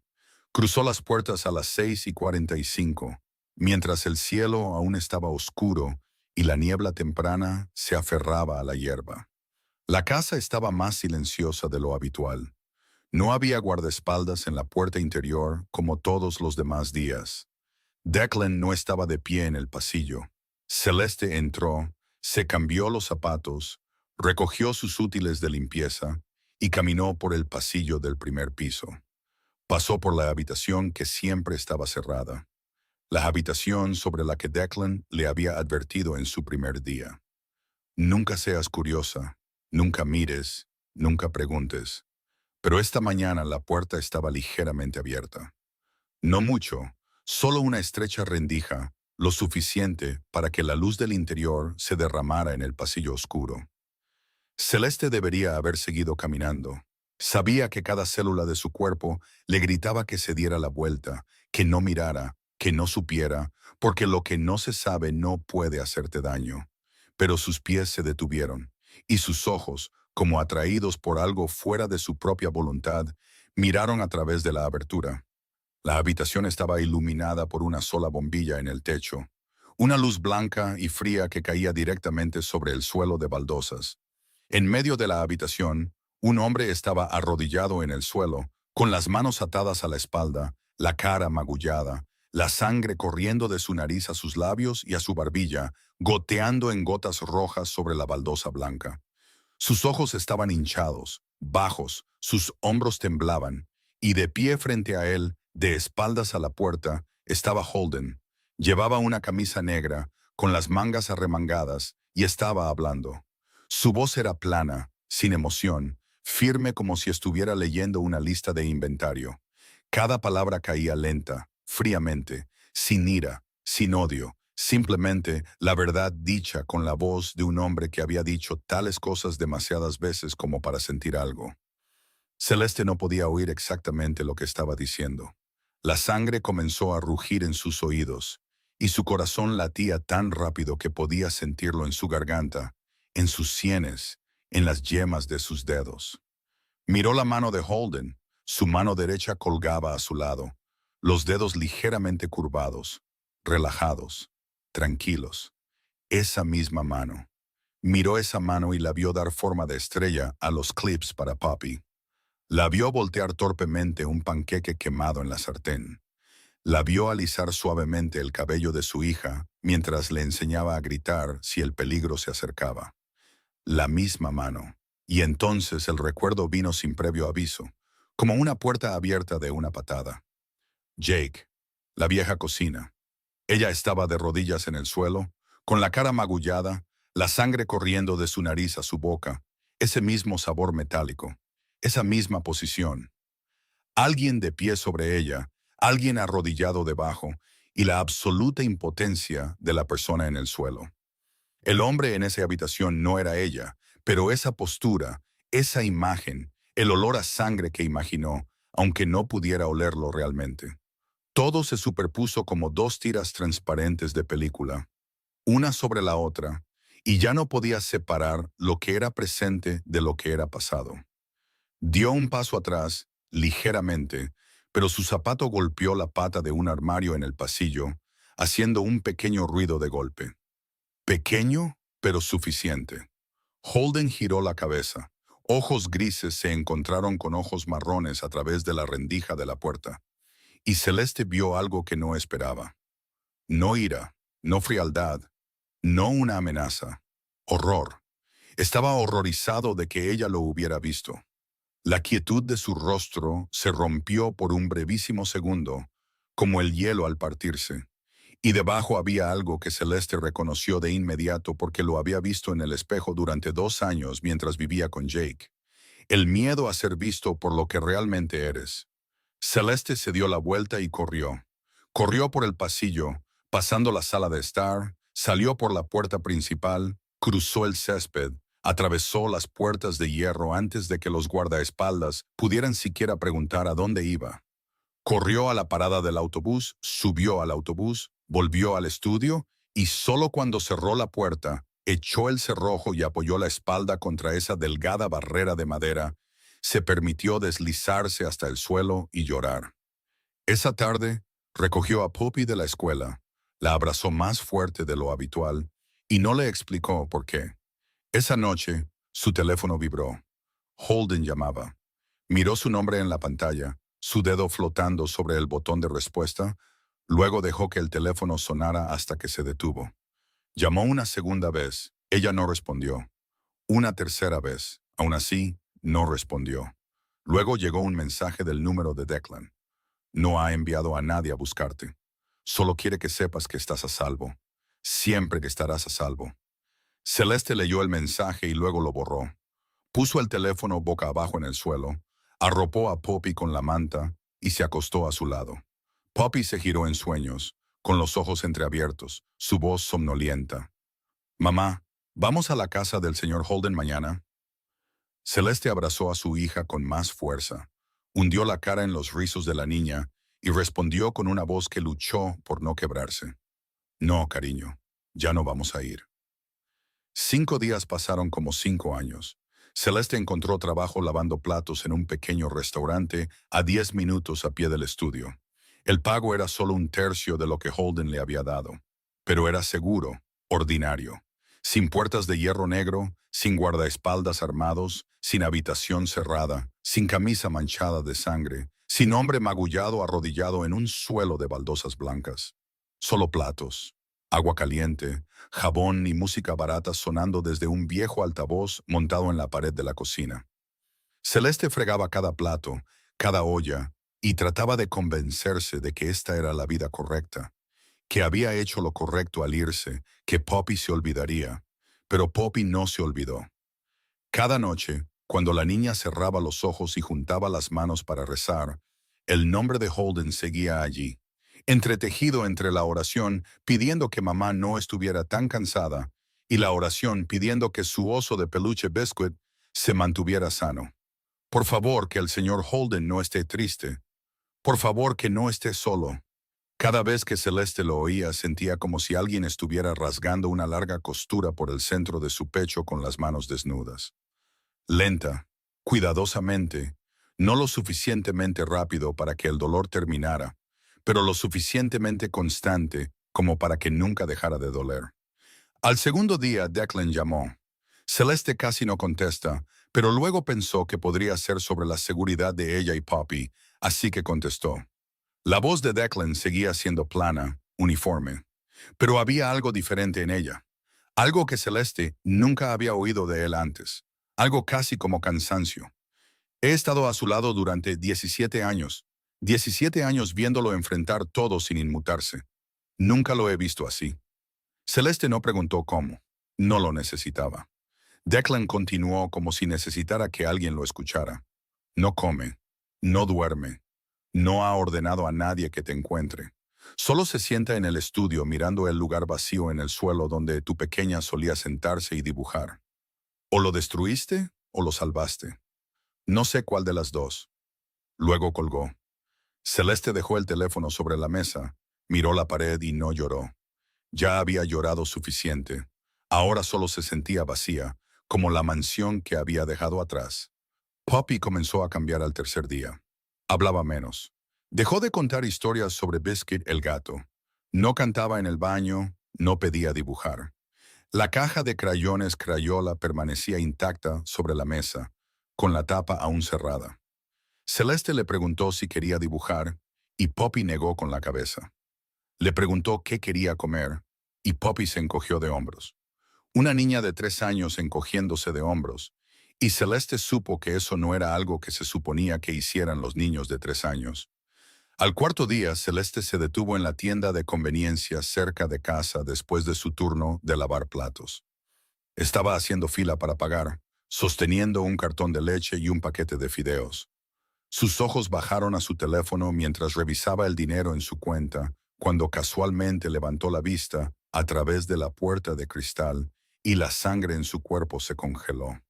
Cruzó las puertas a las 6:45, mientras el cielo aún estaba oscuro y la niebla temprana se aferraba a la hierba. La casa estaba más silenciosa de lo habitual. No había guardaespaldas en la puerta interior como todos los demás días. Declan no estaba de pie en el pasillo. Celeste entró, se cambió los zapatos, recogió sus útiles de limpieza y caminó por el pasillo del primer piso. Pasó por la habitación que siempre estaba cerrada. La habitación sobre la que Declan le había advertido en su primer día. Nunca seas curiosa, nunca mires, nunca preguntes. Pero esta mañana la puerta estaba ligeramente abierta. No mucho, solo una estrecha rendija, lo suficiente para que la luz del interior se derramara en el pasillo oscuro. Celeste debería haber seguido caminando. Sabía que cada célula de su cuerpo le gritaba que se diera la vuelta, que no mirara, que no supiera, porque lo que no se sabe no puede hacerte daño. Pero sus pies se detuvieron, y sus ojos, como atraídos por algo fuera de su propia voluntad, miraron a través de la abertura. La habitación estaba iluminada por una sola bombilla en el techo, una luz blanca y fría que caía directamente sobre el suelo de baldosas. En medio de la habitación, un hombre estaba arrodillado en el suelo, con las manos atadas a la espalda, la cara magullada, la sangre corriendo de su nariz a sus labios y a su barbilla, goteando en gotas rojas sobre la baldosa blanca. Sus ojos estaban hinchados, bajos, sus hombros temblaban, y de pie frente a él, de espaldas a la puerta, estaba Holden. Llevaba una camisa negra, con las mangas arremangadas, y estaba hablando. Su voz era plana, sin emoción, firme como si estuviera leyendo una lista de inventario. Cada palabra caía lenta, fríamente, sin ira, sin odio, simplemente la verdad dicha con la voz de un hombre que había dicho tales cosas demasiadas veces como para sentir algo. Celeste no podía oír exactamente lo que estaba diciendo. La sangre comenzó a rugir en sus oídos, y su corazón latía tan rápido que podía sentirlo en su garganta, en sus sienes, en las yemas de sus dedos. Miró la mano de Holden. Su mano derecha colgaba a su lado, los dedos ligeramente curvados, relajados, tranquilos. Esa misma mano. Miró esa mano y la vio dar forma de estrella a los clips para Poppy. La vio voltear torpemente un panqueque quemado en la sartén. La vio alisar suavemente el cabello de su hija mientras le enseñaba a gritar si el peligro se acercaba. La misma mano. Y entonces el recuerdo vino sin previo aviso, como una puerta abierta de una patada. Jake, la vieja cocina. Ella estaba de rodillas en el suelo, con la cara magullada, la sangre corriendo de su nariz a su boca, ese mismo sabor metálico, esa misma posición. Alguien de pie sobre ella, alguien arrodillado debajo, y la absoluta impotencia de la persona en el suelo. El hombre en esa habitación no era ella, pero esa postura, esa imagen, el olor a sangre que imaginó, aunque no pudiera olerlo realmente. Todo se superpuso como dos tiras transparentes de película, una sobre la otra, y ya no podía separar lo que era presente de lo que era pasado. Dio un paso atrás, ligeramente, pero su zapato golpeó la pata de un armario en el pasillo, haciendo un pequeño ruido de golpe. Pequeño, pero suficiente. Holden giró la cabeza. Ojos grises se encontraron con ojos marrones a través de la rendija de la puerta, y Celeste vio algo que no esperaba. No ira, no frialdad, no una amenaza. Horror. Estaba horrorizado de que ella lo hubiera visto. La quietud de su rostro se rompió por un brevísimo segundo, como el hielo al partirse. Y debajo había algo que Celeste reconoció de inmediato porque lo había visto en el espejo durante 2 años mientras vivía con Jake. El miedo a ser visto por lo que realmente eres. Celeste se dio la vuelta y corrió. Corrió por el pasillo, pasando la sala de estar, salió por la puerta principal, cruzó el césped, atravesó las puertas de hierro antes de que los guardaespaldas pudieran siquiera preguntar a dónde iba. Corrió a la parada del autobús, subió al autobús, volvió al estudio y solo cuando cerró la puerta, echó el cerrojo y apoyó la espalda contra esa delgada barrera de madera, se permitió deslizarse hasta el suelo y llorar. Esa tarde, recogió a Poppy de la escuela, la abrazó más fuerte de lo habitual y no le explicó por qué. Esa noche, su teléfono vibró. Holden llamaba. Miró su nombre en la pantalla, su dedo flotando sobre el botón de respuesta, luego dejó que el teléfono sonara hasta que se detuvo. Llamó una segunda vez, ella no respondió. Una tercera vez, aún así, no respondió. Luego llegó un mensaje del número de Declan. No ha enviado a nadie a buscarte. Solo quiere que sepas que estás a salvo. Siempre que estarás a salvo. Celeste leyó el mensaje y luego lo borró. Puso el teléfono boca abajo en el suelo, arropó a Poppy con la manta y se acostó a su lado. Poppy se giró en sueños, con los ojos entreabiertos, su voz somnolienta. «Mamá, ¿vamos a la casa del señor Holden mañana?» Celeste abrazó a su hija con más fuerza, hundió la cara en los rizos de la niña y respondió con una voz que luchó por no quebrarse. «No, cariño, ya no vamos a ir». 5 días pasaron como 5 años. Celeste encontró trabajo lavando platos en un pequeño restaurante a 10 minutos a pie del estudio. El pago era solo un tercio de lo que Holden le había dado, pero era seguro, ordinario, sin puertas de hierro negro, sin guardaespaldas armados, sin habitación cerrada, sin camisa manchada de sangre, sin hombre magullado arrodillado en un suelo de baldosas blancas. Solo platos, agua caliente, jabón y música barata sonando desde un viejo altavoz montado en la pared de la cocina. Celeste fregaba cada plato, cada olla, y trataba de convencerse de que esta era la vida correcta, que había hecho lo correcto al irse, que Poppy se olvidaría. Pero Poppy no se olvidó. Cada noche, cuando la niña cerraba los ojos y juntaba las manos para rezar, el nombre de Holden seguía allí, entretejido entre la oración pidiendo que mamá no estuviera tan cansada y la oración pidiendo que su oso de peluche Biscuit se mantuviera sano. Por favor, que el señor Holden no esté triste. Por favor, que no esté solo. Cada vez que Celeste lo oía, sentía como si alguien estuviera rasgando una larga costura por el centro de su pecho con las manos desnudas. Lenta, cuidadosamente, no lo suficientemente rápido para que el dolor terminara, pero lo suficientemente constante como para que nunca dejara de doler. Al segundo día, Declan llamó. Celeste casi no contesta, pero luego pensó que podría ser sobre la seguridad de ella y Poppy, así que contestó. La voz de Declan seguía siendo plana, uniforme, pero había algo diferente en ella, algo que Celeste nunca había oído de él antes, algo casi como cansancio. He estado a su lado durante 17 años viéndolo enfrentar todo sin inmutarse. Nunca lo he visto así. Celeste no preguntó cómo, no lo necesitaba. Declan continuó como si necesitara que alguien lo escuchara. No come, no duerme, no ha ordenado a nadie que te encuentre. Solo se sienta en el estudio mirando el lugar vacío en el suelo donde tu pequeña solía sentarse y dibujar. O lo destruiste o lo salvaste. No sé cuál de las dos. Luego colgó. Celeste dejó el teléfono sobre la mesa, miró la pared y no lloró. Ya había llorado suficiente. Ahora solo se sentía vacía, como la mansión que había dejado atrás. Poppy comenzó a cambiar al tercer día. Hablaba menos. Dejó de contar historias sobre Biscuit el gato. No cantaba en el baño, no pedía dibujar. La caja de crayones Crayola permanecía intacta sobre la mesa, con la tapa aún cerrada. Celeste le preguntó si quería dibujar, y Poppy negó con la cabeza. Le preguntó qué quería comer, y Poppy se encogió de hombros. Una niña de 3 años encogiéndose de hombros, y Celeste supo que eso no era algo que se suponía que hicieran los niños de 3 años. Al cuarto día, Celeste se detuvo en la tienda de conveniencia cerca de casa después de su turno de lavar platos. Estaba haciendo fila para pagar, sosteniendo un cartón de leche y un paquete de fideos. Sus ojos bajaron a su teléfono mientras revisaba el dinero en su cuenta, cuando casualmente levantó la vista a través de la puerta de cristal y la sangre en su cuerpo se congeló.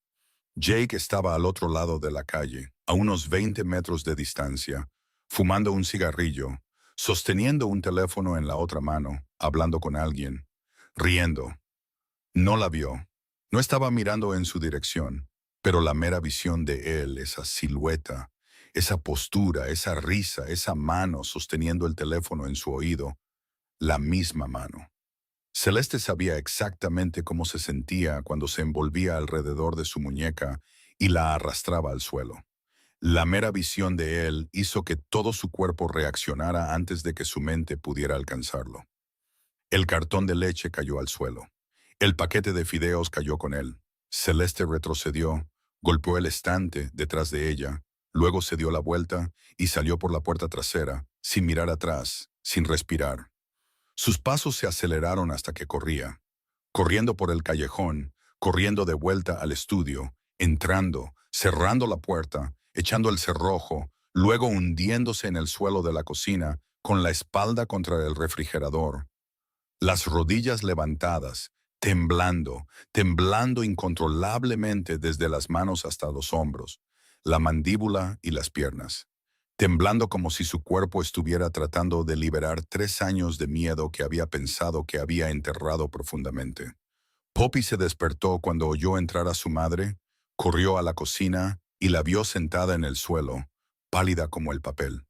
Jake estaba al otro lado de la calle, a unos 20 metros de distancia, fumando un cigarrillo, sosteniendo un teléfono en la otra mano, hablando con alguien, riendo. No la vio. No estaba mirando en su dirección, pero la mera visión de él, esa silueta, esa postura, esa risa, esa mano sosteniendo el teléfono en su oído, la misma mano. Celeste sabía exactamente cómo se sentía cuando se envolvía alrededor de su muñeca y la arrastraba al suelo. La mera visión de él hizo que todo su cuerpo reaccionara antes de que su mente pudiera alcanzarlo. El cartón de leche cayó al suelo. El paquete de fideos cayó con él. Celeste retrocedió, golpeó el estante detrás de ella, luego se dio la vuelta y salió por la puerta trasera, sin mirar atrás, sin respirar. Sus pasos se aceleraron hasta que corría. Corriendo por el callejón, corriendo de vuelta al estudio, entrando, cerrando la puerta, echando el cerrojo, luego hundiéndose en el suelo de la cocina, con la espalda contra el refrigerador. Las rodillas levantadas, temblando, temblando incontrolablemente desde las manos hasta los hombros, la mandíbula y las piernas, temblando como si su cuerpo estuviera tratando de liberar 3 años de miedo que había pensado que había enterrado profundamente. Poppy se despertó cuando oyó entrar a su madre, corrió a la cocina y la vio sentada en el suelo, pálida como el papel.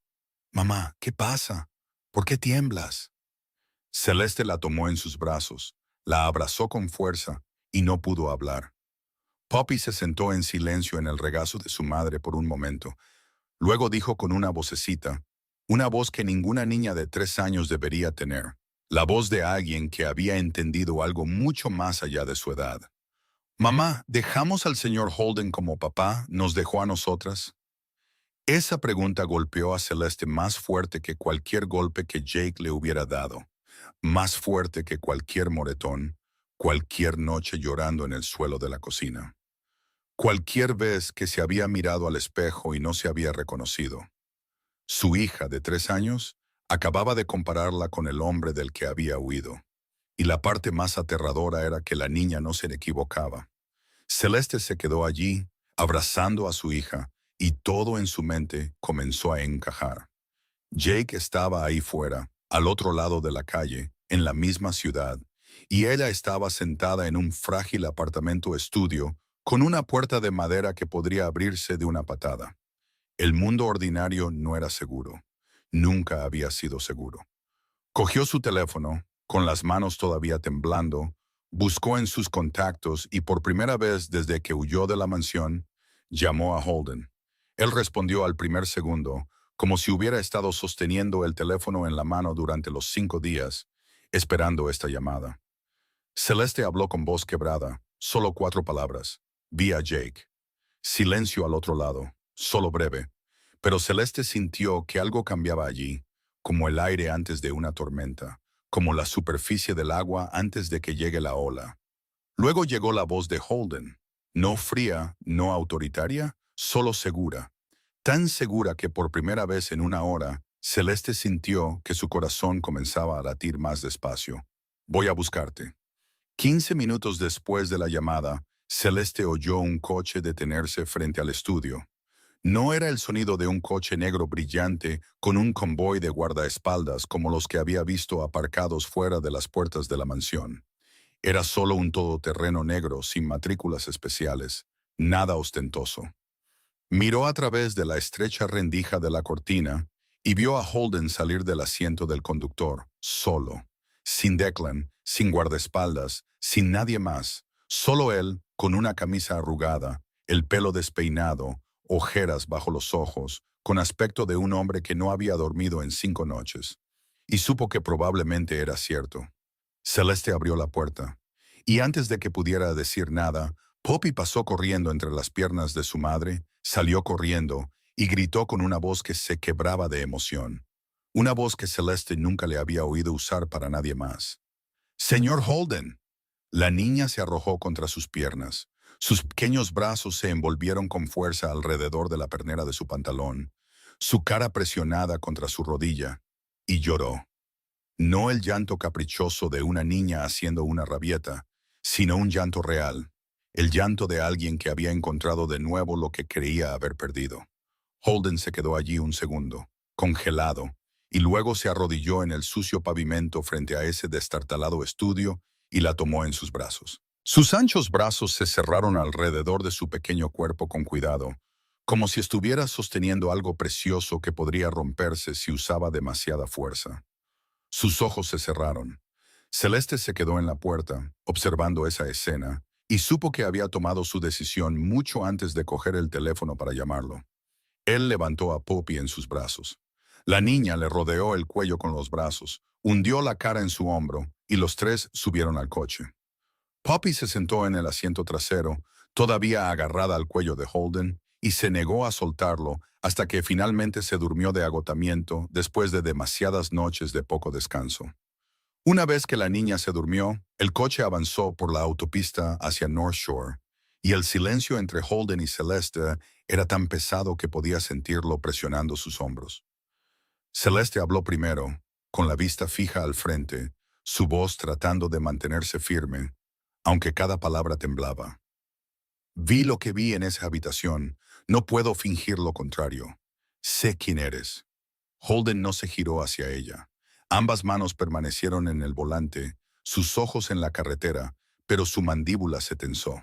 «Mamá, ¿qué pasa?», ¿Por qué tiemblas? Celeste la tomó en sus brazos, la abrazó con fuerza y no pudo hablar. Poppy se sentó en silencio en el regazo de su madre por un momento. Luego dijo con una vocecita, una voz que ninguna niña de 3 años debería tener, la voz de alguien que había entendido algo mucho más allá de su edad. Mamá, ¿dejamos al señor Holden como papá? ¿Nos dejó a nosotras? Esa pregunta golpeó a Celeste más fuerte que cualquier golpe que Jake le hubiera dado, más fuerte que cualquier moretón, cualquier noche llorando en el suelo de la cocina, cualquier vez que se había mirado al espejo y no se había reconocido. Su hija de 3 años acababa de compararla con el hombre del que había huido, y la parte más aterradora era que la niña no se le equivocaba. Celeste se quedó allí, abrazando a su hija, y todo en su mente comenzó a encajar. Jake estaba ahí fuera, al otro lado de la calle, en la misma ciudad, y ella estaba sentada en un frágil apartamento estudio con una puerta de madera que podría abrirse de una patada. El mundo ordinario no era seguro. Nunca había sido seguro. Cogió su teléfono, con las manos todavía temblando, buscó en sus contactos y por primera vez desde que huyó de la mansión, llamó a Holden. Él respondió al primer segundo, como si hubiera estado sosteniendo el teléfono en la mano durante los 5 días, esperando esta llamada. Celeste habló con voz quebrada, solo 4 palabras. Vi a Jake. Silencio al otro lado, solo breve, pero Celeste sintió que algo cambiaba allí, como el aire antes de una tormenta, como la superficie del agua antes de que llegue la ola. Luego llegó la voz de Holden, no fría, no autoritaria, solo segura, tan segura que por primera vez en una hora, Celeste sintió que su corazón comenzaba a latir más despacio. Voy a buscarte. 15 minutos después de la llamada, Celeste oyó un coche detenerse frente al estudio. No era el sonido de un coche negro brillante con un convoy de guardaespaldas como los que había visto aparcados fuera de las puertas de la mansión. Era solo un todoterreno negro sin matrículas especiales, nada ostentoso. Miró a través de la estrecha rendija de la cortina y vio a Holden salir del asiento del conductor, solo, sin Declan, sin guardaespaldas, sin nadie más, solo él, con una camisa arrugada, el pelo despeinado, ojeras bajo los ojos, con aspecto de un hombre que no había dormido en 5 noches. Y supo que probablemente era cierto. Celeste abrió la puerta, y antes de que pudiera decir nada, Poppy pasó corriendo entre las piernas de su madre, salió corriendo y gritó con una voz que se quebraba de emoción. Una voz que Celeste nunca le había oído usar para nadie más. «¡Señor Holden!». La niña se arrojó contra sus piernas. Sus pequeños brazos se envolvieron con fuerza alrededor de la pernera de su pantalón, su cara presionada contra su rodilla, y lloró. No el llanto caprichoso de una niña haciendo una rabieta, sino un llanto real, el llanto de alguien que había encontrado de nuevo lo que creía haber perdido. Holden se quedó allí un segundo, congelado, y luego se arrodilló en el sucio pavimento frente a ese destartalado estudio y la tomó en sus brazos. Sus anchos brazos se cerraron alrededor de su pequeño cuerpo con cuidado, como si estuviera sosteniendo algo precioso que podría romperse si usaba demasiada fuerza. Sus ojos se cerraron. Celeste se quedó en la puerta, observando esa escena, y supo que había tomado su decisión mucho antes de coger el teléfono para llamarlo. Él levantó a Poppy en sus brazos. La niña le rodeó el cuello con los brazos, hundió la cara en su hombro, y los tres subieron al coche. Poppy se sentó en el asiento trasero, todavía agarrada al cuello de Holden, y se negó a soltarlo hasta que finalmente se durmió de agotamiento después de demasiadas noches de poco descanso. Una vez que la niña se durmió, el coche avanzó por la autopista hacia North Shore, y el silencio entre Holden y Celeste era tan pesado que podía sentirlo presionando sus hombros. Celeste habló primero, con la vista fija al frente, su voz tratando de mantenerse firme, aunque cada palabra temblaba. Vi lo que vi en esa habitación. No puedo fingir lo contrario. Sé quién eres. Holden no se giró hacia ella. Ambas manos permanecieron en el volante, sus ojos en la carretera, pero su mandíbula se tensó.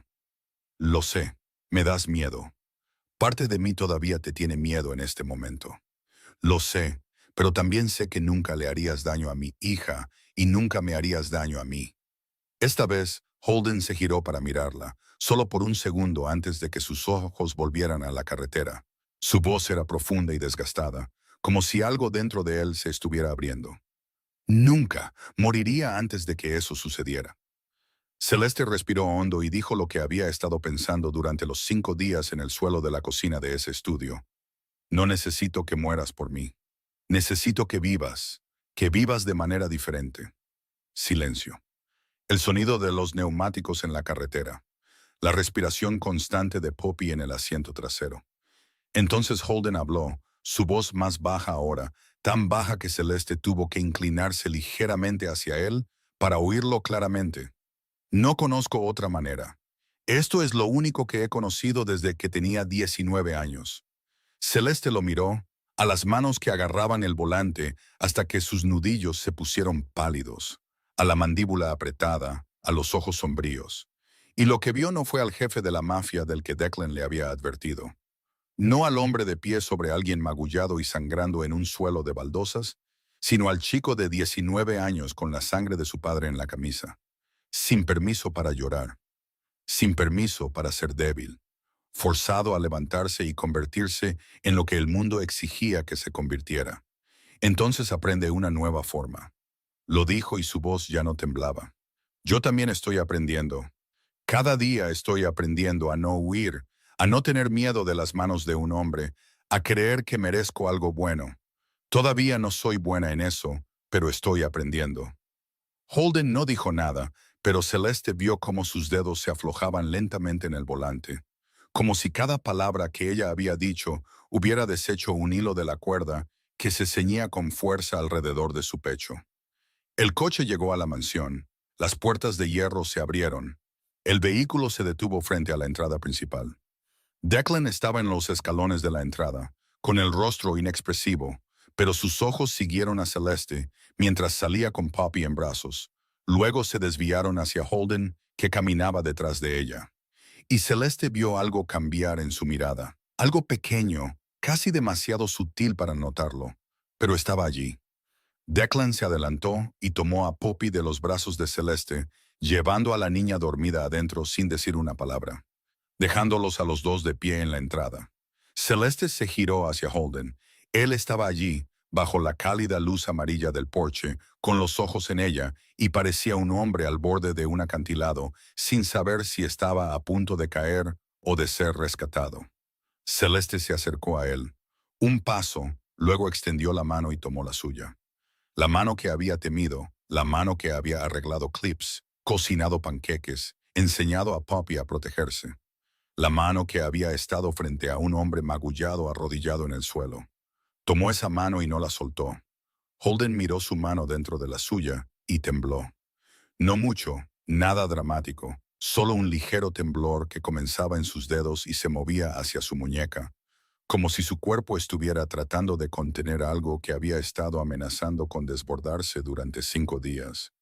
Lo sé, me das miedo. Parte de mí todavía te tiene miedo en este momento. Lo sé, pero también sé que nunca le harías daño a mi hija y nunca me harías daño a mí. Esta vez, Holden se giró para mirarla, solo por un segundo antes de que sus ojos volvieran a la carretera. Su voz era profunda y desgastada, como si algo dentro de él se estuviera abriendo. Nunca moriría antes de que eso sucediera. Celeste respiró hondo y dijo lo que había estado pensando durante los 5 días en el suelo de la cocina de ese estudio. No necesito que mueras por mí. Necesito que vivas de manera diferente. Silencio. El sonido de los neumáticos en la carretera. La respiración constante de Poppy en el asiento trasero. Entonces Holden habló, su voz más baja ahora, tan baja que Celeste tuvo que inclinarse ligeramente hacia él para oírlo claramente. No conozco otra manera. Esto es lo único que he conocido desde que tenía 19 años. Celeste lo miró, a las manos que agarraban el volante hasta que sus nudillos se pusieron pálidos, a la mandíbula apretada, a los ojos sombríos. Y lo que vio no fue al jefe de la mafia del que Declan le había advertido. No al hombre de pie sobre alguien magullado y sangrando en un suelo de baldosas, sino al chico de 19 años con la sangre de su padre en la camisa, sin permiso para llorar, sin permiso para ser débil, forzado a levantarse y convertirse en lo que el mundo exigía que se convirtiera. Entonces aprende una nueva forma. Lo dijo y su voz ya no temblaba. Yo también estoy aprendiendo. Cada día estoy aprendiendo a no huir, a no tener miedo de las manos de un hombre, a creer que merezco algo bueno. Todavía no soy buena en eso, pero estoy aprendiendo. Holden no dijo nada, pero Celeste vio cómo sus dedos se aflojaban lentamente en el volante, como si cada palabra que ella había dicho hubiera deshecho un hilo de la cuerda que se ceñía con fuerza alrededor de su pecho. El coche llegó a la mansión, las puertas de hierro se abrieron, el vehículo se detuvo frente a la entrada principal. Declan estaba en los escalones de la entrada, con el rostro inexpresivo, pero sus ojos siguieron a Celeste mientras salía con Poppy en brazos. Luego se desviaron hacia Holden, que caminaba detrás de ella. Y Celeste vio algo cambiar en su mirada, algo pequeño, casi demasiado sutil para notarlo, pero estaba allí. Declan se adelantó y tomó a Poppy de los brazos de Celeste, llevando a la niña dormida adentro sin decir una palabra, dejándolos a los dos de pie en la entrada. Celeste se giró hacia Holden. Él estaba allí, bajo la cálida luz amarilla del porche, con los ojos en ella, y parecía un hombre al borde de un acantilado, sin saber si estaba a punto de caer o de ser rescatado. Celeste se acercó a él. Un paso, luego extendió la mano y tomó la suya. La mano que había temido, la mano que había arreglado clips, cocinado panqueques, enseñado a Poppy a protegerse. La mano que había estado frente a un hombre magullado arrodillado en el suelo. Tomó esa mano y no la soltó. Holden miró su mano dentro de la suya y tembló. No mucho, nada dramático, solo un ligero temblor que comenzaba en sus dedos y se movía hacia su muñeca, como si su cuerpo estuviera tratando de contener algo que había estado amenazando con desbordarse durante 5 días.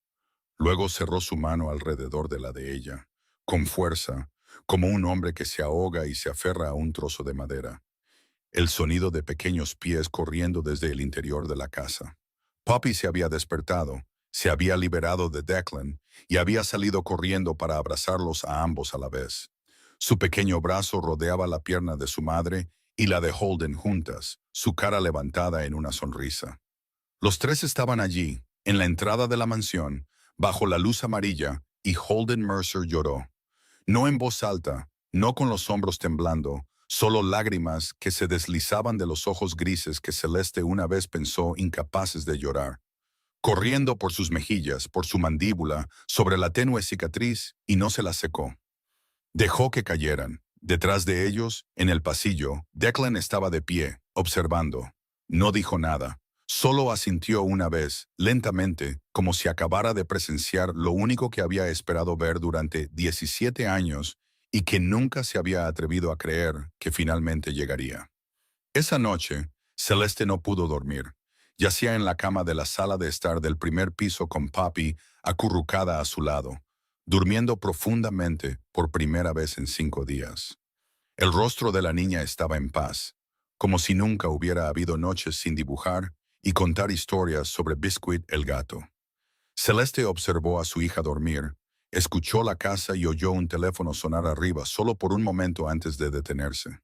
Luego cerró su mano alrededor de la de ella, con fuerza, como un hombre que se ahoga y se aferra a un trozo de madera. El sonido de pequeños pies corriendo desde el interior de la casa. Poppy se había despertado, se había liberado de Declan y había salido corriendo para abrazarlos a ambos a la vez. Su pequeño brazo rodeaba la pierna de su madre y la de Holden juntas, su cara levantada en una sonrisa. Los tres estaban allí, en la entrada de la mansión, bajo la luz amarilla, y Holden Mercer lloró. No en voz alta, no con los hombros temblando, solo lágrimas que se deslizaban de los ojos grises que Celeste una vez pensó incapaces de llorar, corriendo por sus mejillas, por su mandíbula, sobre la tenue cicatriz, y no se la secó. Dejó que cayeran. Detrás de ellos, en el pasillo, Declan estaba de pie, observando. No dijo nada. Solo asintió una vez, lentamente, como si acabara de presenciar lo único que había esperado ver durante 17 años y que nunca se había atrevido a creer que finalmente llegaría. Esa noche, Celeste no pudo dormir. Yacía en la cama de la sala de estar del primer piso con Poppy acurrucada a su lado, durmiendo profundamente por primera vez en 5 días. El rostro de la niña estaba en paz, como si nunca hubiera habido noches sin dibujar y contar historias sobre Biscuit el gato. Celeste observó a su hija dormir, escuchó la casa y oyó un teléfono sonar arriba solo por un momento antes de detenerse.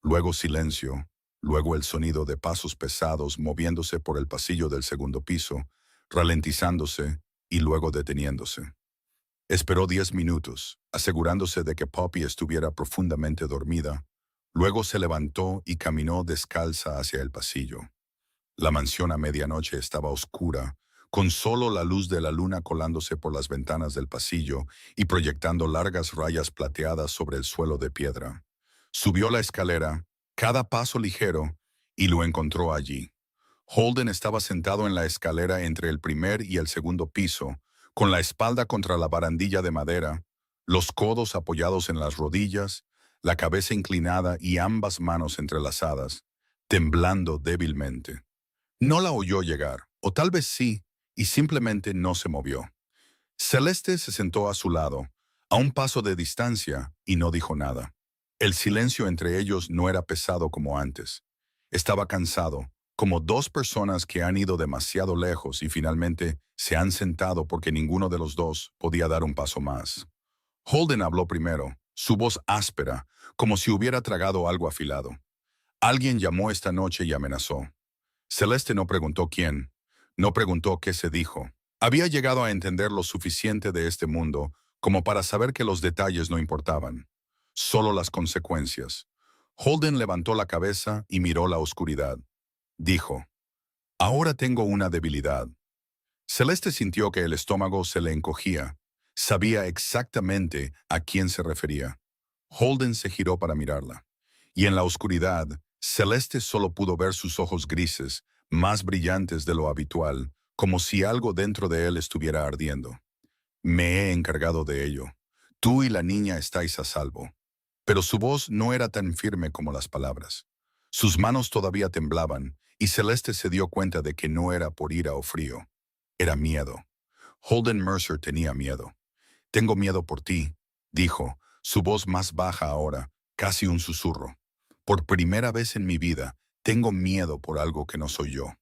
Luego silencio, luego el sonido de pasos pesados moviéndose por el pasillo del segundo piso, ralentizándose y luego deteniéndose. Esperó 10 minutos, asegurándose de que Poppy estuviera profundamente dormida. Luego se levantó y caminó descalza hacia el pasillo. La mansión a medianoche estaba oscura, con solo la luz de la luna colándose por las ventanas del pasillo y proyectando largas rayas plateadas sobre el suelo de piedra. Subió la escalera, cada paso ligero, y lo encontró allí. Holden estaba sentado en la escalera entre el primer y el segundo piso, con la espalda contra la barandilla de madera, los codos apoyados en las rodillas, la cabeza inclinada y ambas manos entrelazadas, temblando débilmente. No la oyó llegar, o tal vez sí, y simplemente no se movió. Celeste se sentó a su lado, a un paso de distancia, y no dijo nada. El silencio entre ellos no era pesado como antes. Estaba cansado, como dos personas que han ido demasiado lejos y finalmente se han sentado porque ninguno de los dos podía dar un paso más. Holden habló primero, su voz áspera, como si hubiera tragado algo afilado. Alguien llamó esta noche y amenazó. Celeste no preguntó quién, no preguntó qué se dijo. Había llegado a entender lo suficiente de este mundo como para saber que los detalles no importaban, solo las consecuencias. Holden levantó la cabeza y miró la oscuridad. Dijo, ahora tengo una debilidad. Celeste sintió que el estómago se le encogía. Sabía exactamente a quién se refería. Holden se giró para mirarla. Y en la oscuridad, Celeste solo pudo ver sus ojos grises, más brillantes de lo habitual, como si algo dentro de él estuviera ardiendo. Me he encargado de ello. Tú y la niña estáis a salvo. Pero su voz no era tan firme como las palabras. Sus manos todavía temblaban, y Celeste se dio cuenta de que no era por ira o frío. Era miedo. Holden Mercer tenía miedo. Tengo miedo por ti, dijo, su voz más baja ahora, casi un susurro. Por primera vez en mi vida, tengo miedo por algo que no soy yo.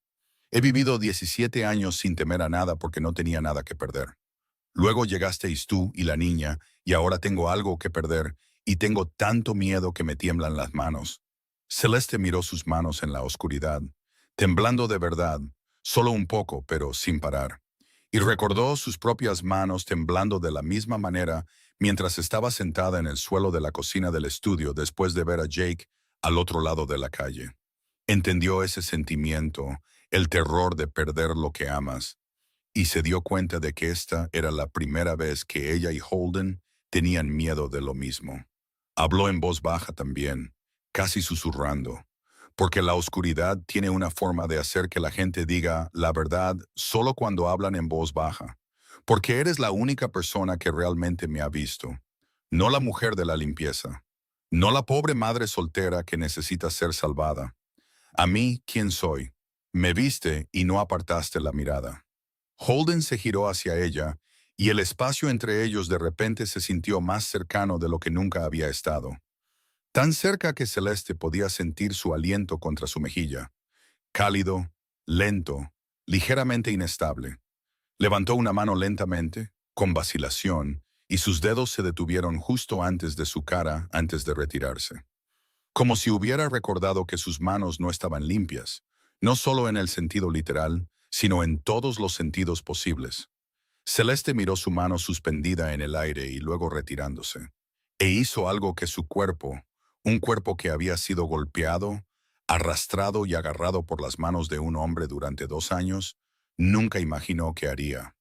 He vivido 17 años sin temer a nada porque no tenía nada que perder. Luego llegasteis tú y la niña, y ahora tengo algo que perder, y tengo tanto miedo que me tiemblan las manos. Celeste miró sus manos en la oscuridad, temblando de verdad, solo un poco, pero sin parar. Y recordó sus propias manos temblando de la misma manera mientras estaba sentada en el suelo de la cocina del estudio después de ver a Jake al otro lado de la calle. Entendió ese sentimiento, el terror de perder lo que amas, y se dio cuenta de que esta era la primera vez que ella y Holden tenían miedo de lo mismo. Habló en voz baja también, casi susurrando, porque la oscuridad tiene una forma de hacer que la gente diga la verdad solo cuando hablan en voz baja, porque eres la única persona que realmente me ha visto, no la mujer de la limpieza, no la pobre madre soltera que necesita ser salvada. A mí, ¿quién soy? Me viste y no apartaste la mirada. Holden se giró hacia ella, y el espacio entre ellos de repente se sintió más cercano de lo que nunca había estado. Tan cerca que Celeste podía sentir su aliento contra su mejilla. Cálido, lento, ligeramente inestable. Levantó una mano lentamente, con vacilación, y sus dedos se detuvieron justo antes de su cara antes de retirarse. Como si hubiera recordado que sus manos no estaban limpias, no solo en el sentido literal, sino en todos los sentidos posibles. Celeste miró su mano suspendida en el aire y luego retirándose, e hizo algo que su cuerpo, un cuerpo que había sido golpeado, arrastrado y agarrado por las manos de un hombre durante 2 años, nunca imaginó que haría.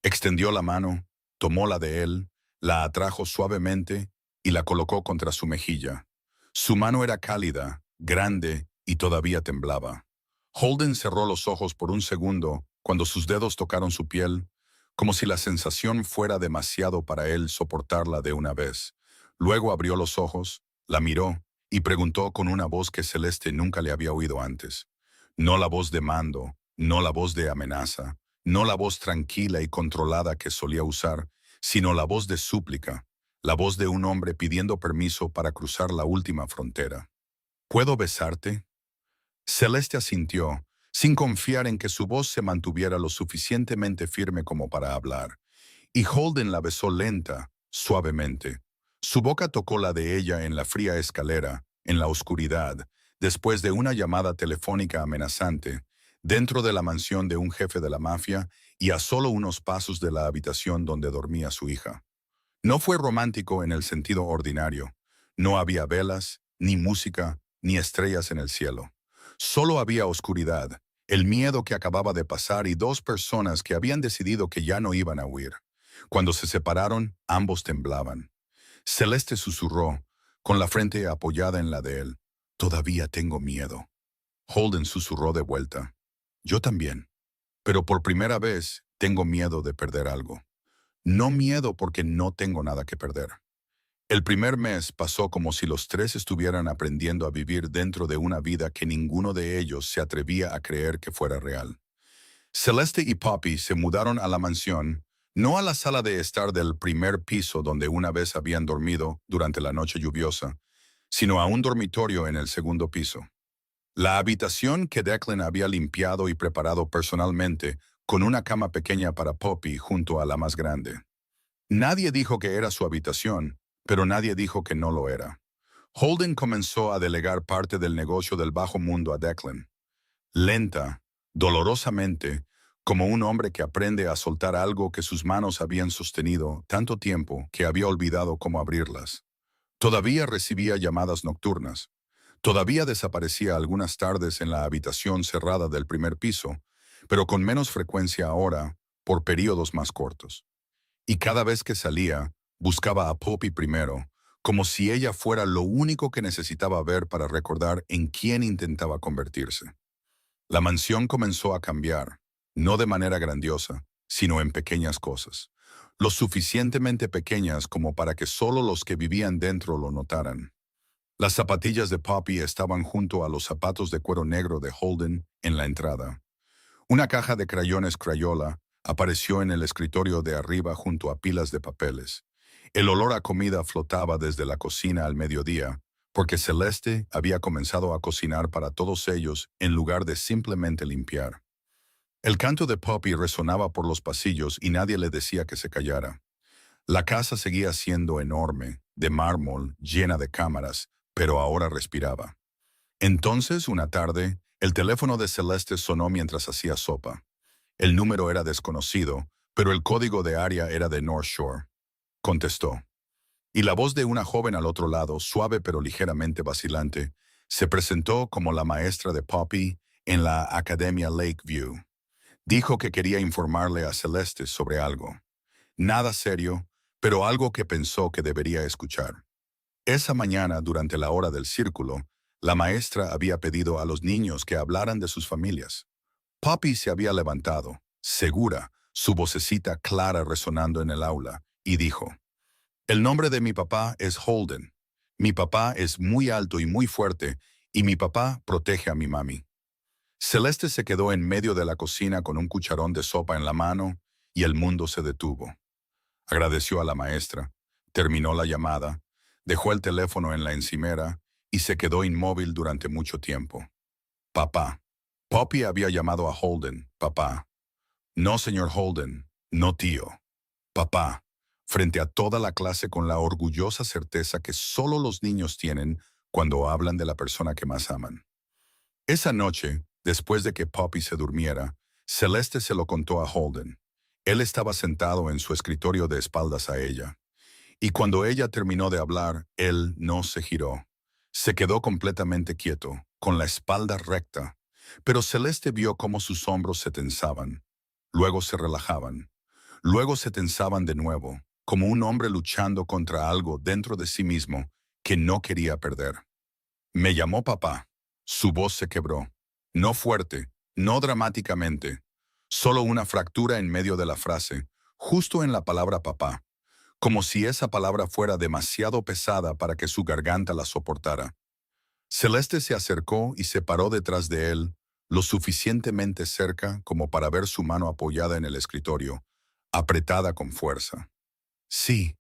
Extendió la mano, tomó la de él, la atrajo suavemente y la colocó contra su mejilla. Su mano era cálida, grande y todavía temblaba. Holden cerró los ojos por un segundo cuando sus dedos tocaron su piel, como si la sensación fuera demasiado para él soportarla de una vez. Luego abrió los ojos, la miró y preguntó con una voz que Celeste nunca le había oído antes. No la voz de mando, no la voz de amenaza, no la voz tranquila y controlada que solía usar, sino la voz de súplica, la voz de un hombre pidiendo permiso para cruzar la última frontera. ¿Puedo besarte? Celeste asintió, sin confiar en que su voz se mantuviera lo suficientemente firme como para hablar. Y Holden la besó lenta, suavemente. Su boca tocó la de ella en la fría escalera, en la oscuridad, después de una llamada telefónica amenazante, dentro de la mansión de un jefe de la mafia y a solo unos pasos de la habitación donde dormía su hija. No fue romántico en el sentido ordinario. No había velas, ni música, ni estrellas en el cielo. Solo había oscuridad, el miedo que acababa de pasar y dos personas que habían decidido que ya no iban a huir. Cuando se separaron, ambos temblaban. Celeste susurró, con la frente apoyada en la de él. Todavía tengo miedo. Holden susurró de vuelta. Yo también. Pero por primera vez tengo miedo de perder algo. No miedo porque no tengo nada que perder. El primer mes pasó como si los tres estuvieran aprendiendo a vivir dentro de una vida que ninguno de ellos se atrevía a creer que fuera real. Celeste y Poppy se mudaron a la mansión, no a la sala de estar del primer piso donde una vez habían dormido durante la noche lluviosa, sino a un dormitorio en el segundo piso. La habitación que Declan había limpiado y preparado personalmente, con una cama pequeña para Poppy junto a la más grande. Nadie dijo que era su habitación, pero nadie dijo que no lo era. Holden comenzó a delegar parte del negocio del bajo mundo a Declan. Lenta, dolorosamente, como un hombre que aprende a soltar algo que sus manos habían sostenido tanto tiempo que había olvidado cómo abrirlas. Todavía recibía llamadas nocturnas. Todavía desaparecía algunas tardes en la habitación cerrada del primer piso, pero con menos frecuencia ahora, por períodos más cortos. Y cada vez que salía, buscaba a Poppy primero, como si ella fuera lo único que necesitaba ver para recordar en quién intentaba convertirse. La mansión comenzó a cambiar, no de manera grandiosa, sino en pequeñas cosas, lo suficientemente pequeñas como para que solo los que vivían dentro lo notaran. Las zapatillas de Poppy estaban junto a los zapatos de cuero negro de Holden en la entrada. Una caja de crayones Crayola apareció en el escritorio de arriba junto a pilas de papeles. El olor a comida flotaba desde la cocina al mediodía, porque Celeste había comenzado a cocinar para todos ellos en lugar de simplemente limpiar. El canto de Poppy resonaba por los pasillos y nadie le decía que se callara. La casa seguía siendo enorme, de mármol, llena de cámaras, pero ahora respiraba. Entonces, una tarde, el teléfono de Celeste sonó mientras hacía sopa. El número era desconocido, pero el código de área era de North Shore. Contestó. Y la voz de una joven al otro lado, suave pero ligeramente vacilante, se presentó como la maestra de Poppy en la Academia Lakeview. Dijo que quería informarle a Celeste sobre algo. Nada serio, pero algo que pensó que debería escuchar. Esa mañana, durante la hora del círculo, la maestra había pedido a los niños que hablaran de sus familias. Poppy se había levantado, segura, su vocecita clara resonando en el aula, y dijo, «El nombre de mi papá es Holden. Mi papá es muy alto y muy fuerte, y mi papá protege a mi mami». Celeste se quedó en medio de la cocina con un cucharón de sopa en la mano, y el mundo se detuvo. Agradeció a la maestra, terminó la llamada, dejó el teléfono en la encimera y se quedó inmóvil durante mucho tiempo. Papá. Poppy había llamado a Holden, papá. No, señor Holden, no tío. Papá, frente a toda la clase con la orgullosa certeza que solo los niños tienen cuando hablan de la persona que más aman. Esa noche, después de que Poppy se durmiera, Celeste se lo contó a Holden. Él estaba sentado en su escritorio de espaldas a ella. Y cuando ella terminó de hablar, él no se giró. Se quedó completamente quieto, con la espalda recta, pero Celeste vio cómo sus hombros se tensaban. Luego se relajaban. Luego se tensaban de nuevo, como un hombre luchando contra algo dentro de sí mismo que no quería perder. Me llamó papá. Su voz se quebró. No fuerte, no dramáticamente, solo una fractura en medio de la frase, justo en la palabra papá, como si esa palabra fuera demasiado pesada para que su garganta la soportara. Celeste se acercó y se paró detrás de él, lo suficientemente cerca como para ver su mano apoyada en el escritorio, apretada con fuerza. Sí,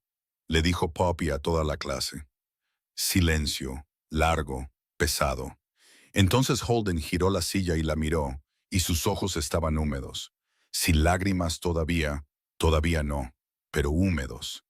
le dijo Poppy a toda la clase. Silencio, largo, pesado. Entonces Holden giró la silla y la miró, y sus ojos estaban húmedos. Sin lágrimas todavía, todavía no, pero húmedos.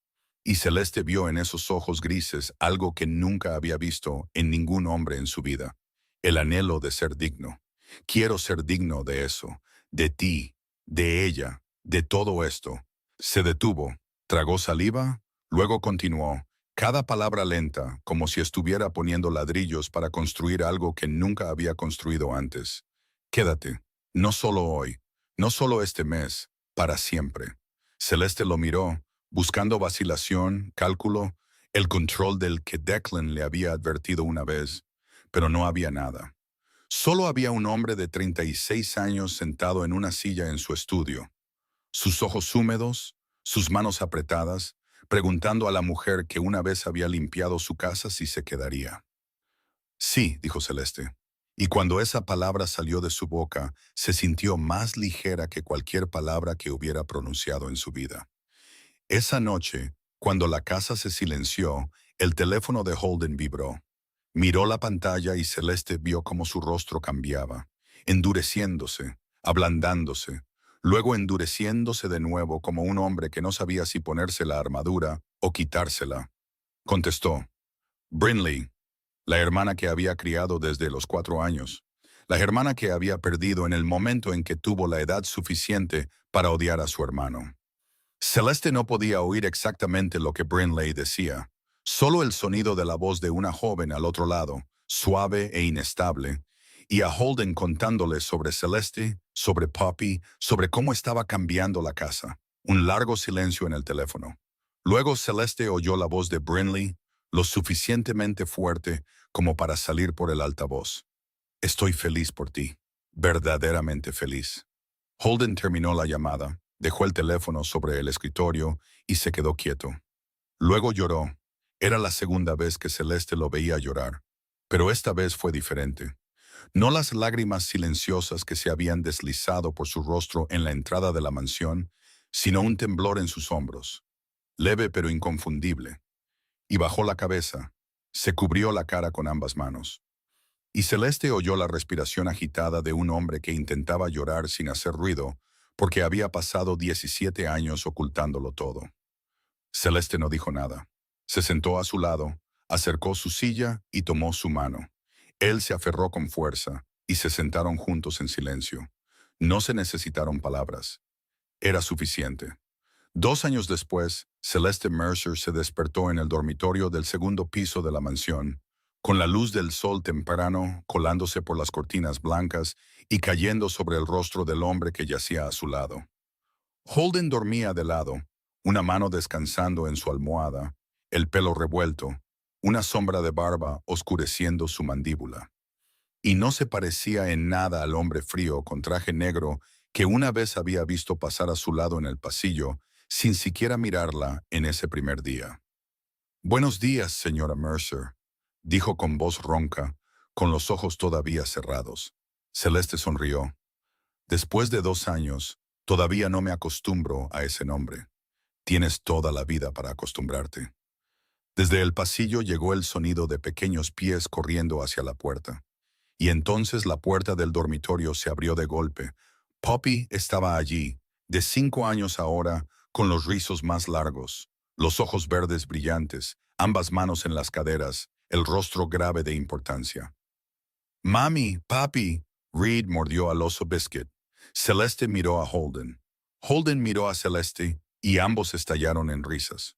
Y Celeste vio en esos ojos grises algo que nunca había visto en ningún hombre en su vida: el anhelo de ser digno. Quiero ser digno de eso, de ti, de ella, de todo esto. Se detuvo, tragó saliva, luego continuó, cada palabra lenta, como si estuviera poniendo ladrillos para construir algo que nunca había construido antes. Quédate, no solo hoy, no solo este mes, para siempre. Celeste lo miró, buscando vacilación, cálculo, el control del que Declan le había advertido una vez, pero no había nada. Solo había un hombre de 36 años sentado en una silla en su estudio, sus ojos húmedos, sus manos apretadas, preguntando a la mujer que una vez había limpiado su casa si se quedaría. Sí, dijo Celeste. Y cuando esa palabra salió de su boca, se sintió más ligera que cualquier palabra que hubiera pronunciado en su vida. Esa noche, cuando la casa se silenció, el teléfono de Holden vibró. Miró la pantalla y Celeste vio cómo su rostro cambiaba, endureciéndose, ablandándose, luego endureciéndose de nuevo como un hombre que no sabía si ponerse la armadura o quitársela. Contestó: Brinley, la hermana que había criado desde los 4 años, la hermana que había perdido en el momento en que tuvo la edad suficiente para odiar a su hermano. Celeste no podía oír exactamente lo que Brinley decía, solo el sonido de la voz de una joven al otro lado, suave e inestable, y a Holden contándole sobre Celeste, sobre Poppy, sobre cómo estaba cambiando la casa. Un largo silencio en el teléfono. Luego Celeste oyó la voz de Brinley, lo suficientemente fuerte como para salir por el altavoz. Estoy feliz por ti, verdaderamente feliz. Holden terminó la llamada, dejó el teléfono sobre el escritorio y se quedó quieto. Luego lloró. Era la segunda vez que Celeste lo veía llorar, pero esta vez fue diferente. No las lágrimas silenciosas que se habían deslizado por su rostro en la entrada de la mansión, sino un temblor en sus hombros, leve pero inconfundible. Y bajó la cabeza, se cubrió la cara con ambas manos. Y Celeste oyó la respiración agitada de un hombre que intentaba llorar sin hacer ruido, porque había pasado 17 años ocultándolo todo. Celeste no dijo nada. Se sentó a su lado, acercó su silla y tomó su mano. Él se aferró con fuerza, y se sentaron juntos en silencio. No se necesitaron palabras. Era suficiente. 2 años después, Celeste Mercer se despertó en el dormitorio del segundo piso de la mansión, con la luz del sol temprano colándose por las cortinas blancas y cayendo sobre el rostro del hombre que yacía a su lado. Holden dormía de lado, una mano descansando en su almohada, el pelo revuelto, una sombra de barba oscureciendo su mandíbula. Y no se parecía en nada al hombre frío con traje negro que una vez había visto pasar a su lado en el pasillo, sin siquiera mirarla en ese primer día. «Buenos días, señora Mercer», dijo con voz ronca, con los ojos todavía cerrados. Celeste sonrió. «Después de 2 años, todavía no me acostumbro a ese nombre. Tienes toda la vida para acostumbrarte». Desde el pasillo llegó el sonido de pequeños pies corriendo hacia la puerta. Y entonces la puerta del dormitorio se abrió de golpe. Poppy estaba allí, de 5 años ahora, con los rizos más largos, los ojos verdes brillantes, ambas manos en las caderas, el rostro grave de importancia. «Mami, papi», Reed mordió al oso Biscuit. Celeste miró a Holden. Holden miró a Celeste y ambos estallaron en risas.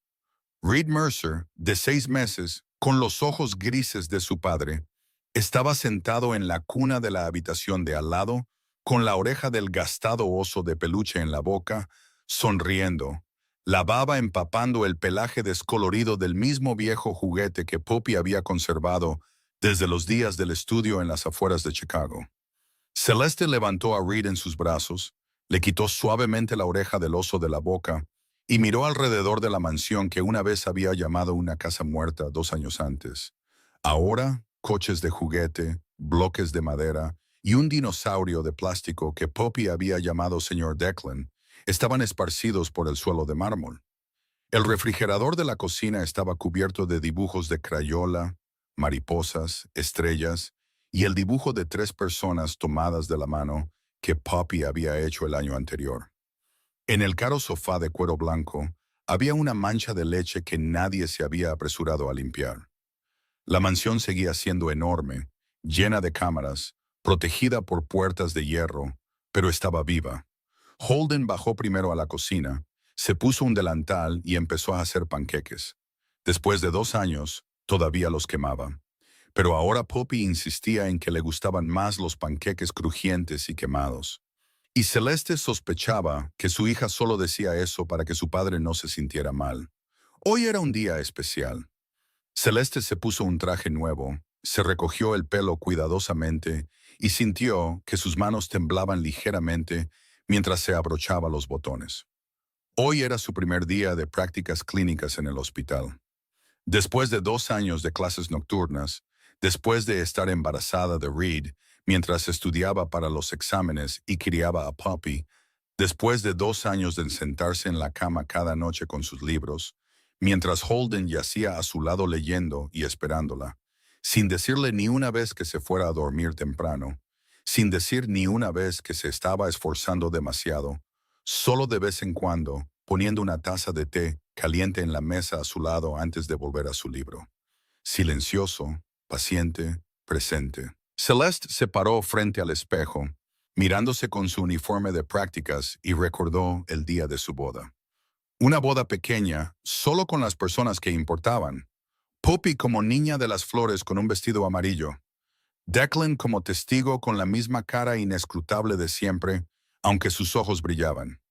Reed Mercer, de 6 meses, con los ojos grises de su padre, estaba sentado en la cuna de la habitación de al lado, con la oreja del gastado oso de peluche en la boca, sonriendo, la baba empapando el pelaje descolorido del mismo viejo juguete que Poppy había conservado desde los días del estudio en las afueras de Chicago. Celeste levantó a Reed en sus brazos, le quitó suavemente la oreja del oso de la boca y miró alrededor de la mansión que una vez había llamado una casa muerta 2 años antes. Ahora, coches de juguete, bloques de madera y un dinosaurio de plástico que Poppy había llamado señor Declan estaban esparcidos por el suelo de mármol. El refrigerador de la cocina estaba cubierto de dibujos de crayola, mariposas, estrellas y el dibujo de 3 personas tomadas de la mano que Poppy había hecho el año anterior. En el caro sofá de cuero blanco había una mancha de leche que nadie se había apresurado a limpiar. La mansión seguía siendo enorme, llena de cámaras, protegida por puertas de hierro, pero estaba viva. Holden bajó primero a la cocina, se puso un delantal y empezó a hacer panqueques. Después de 2 años, todavía los quemaba. Pero ahora Poppy insistía en que le gustaban más los panqueques crujientes y quemados. Y Celeste sospechaba que su hija solo decía eso para que su padre no se sintiera mal. Hoy era un día especial. Celeste se puso un traje nuevo, se recogió el pelo cuidadosamente y sintió que sus manos temblaban ligeramente mientras se abrochaba los botones. Hoy era su primer día de prácticas clínicas en el hospital. Después de 2 años de clases nocturnas, después de estar embarazada de Reed mientras estudiaba para los exámenes y criaba a Poppy, después de 2 años de sentarse en la cama cada noche con sus libros, mientras Holden yacía a su lado leyendo y esperándola, sin decirle ni una vez que se fuera a dormir temprano, sin decir ni una vez que se estaba esforzando demasiado, solo de vez en cuando, poniendo una taza de té caliente en la mesa a su lado antes de volver a su libro. Silencioso, paciente, presente. Celeste se paró frente al espejo, mirándose con su uniforme de prácticas y recordó el día de su boda. Una boda pequeña, solo con las personas que importaban. Poppy como niña de las flores con un vestido amarillo. Declan como testigo con la misma cara inescrutable de siempre, aunque sus ojos brillaban.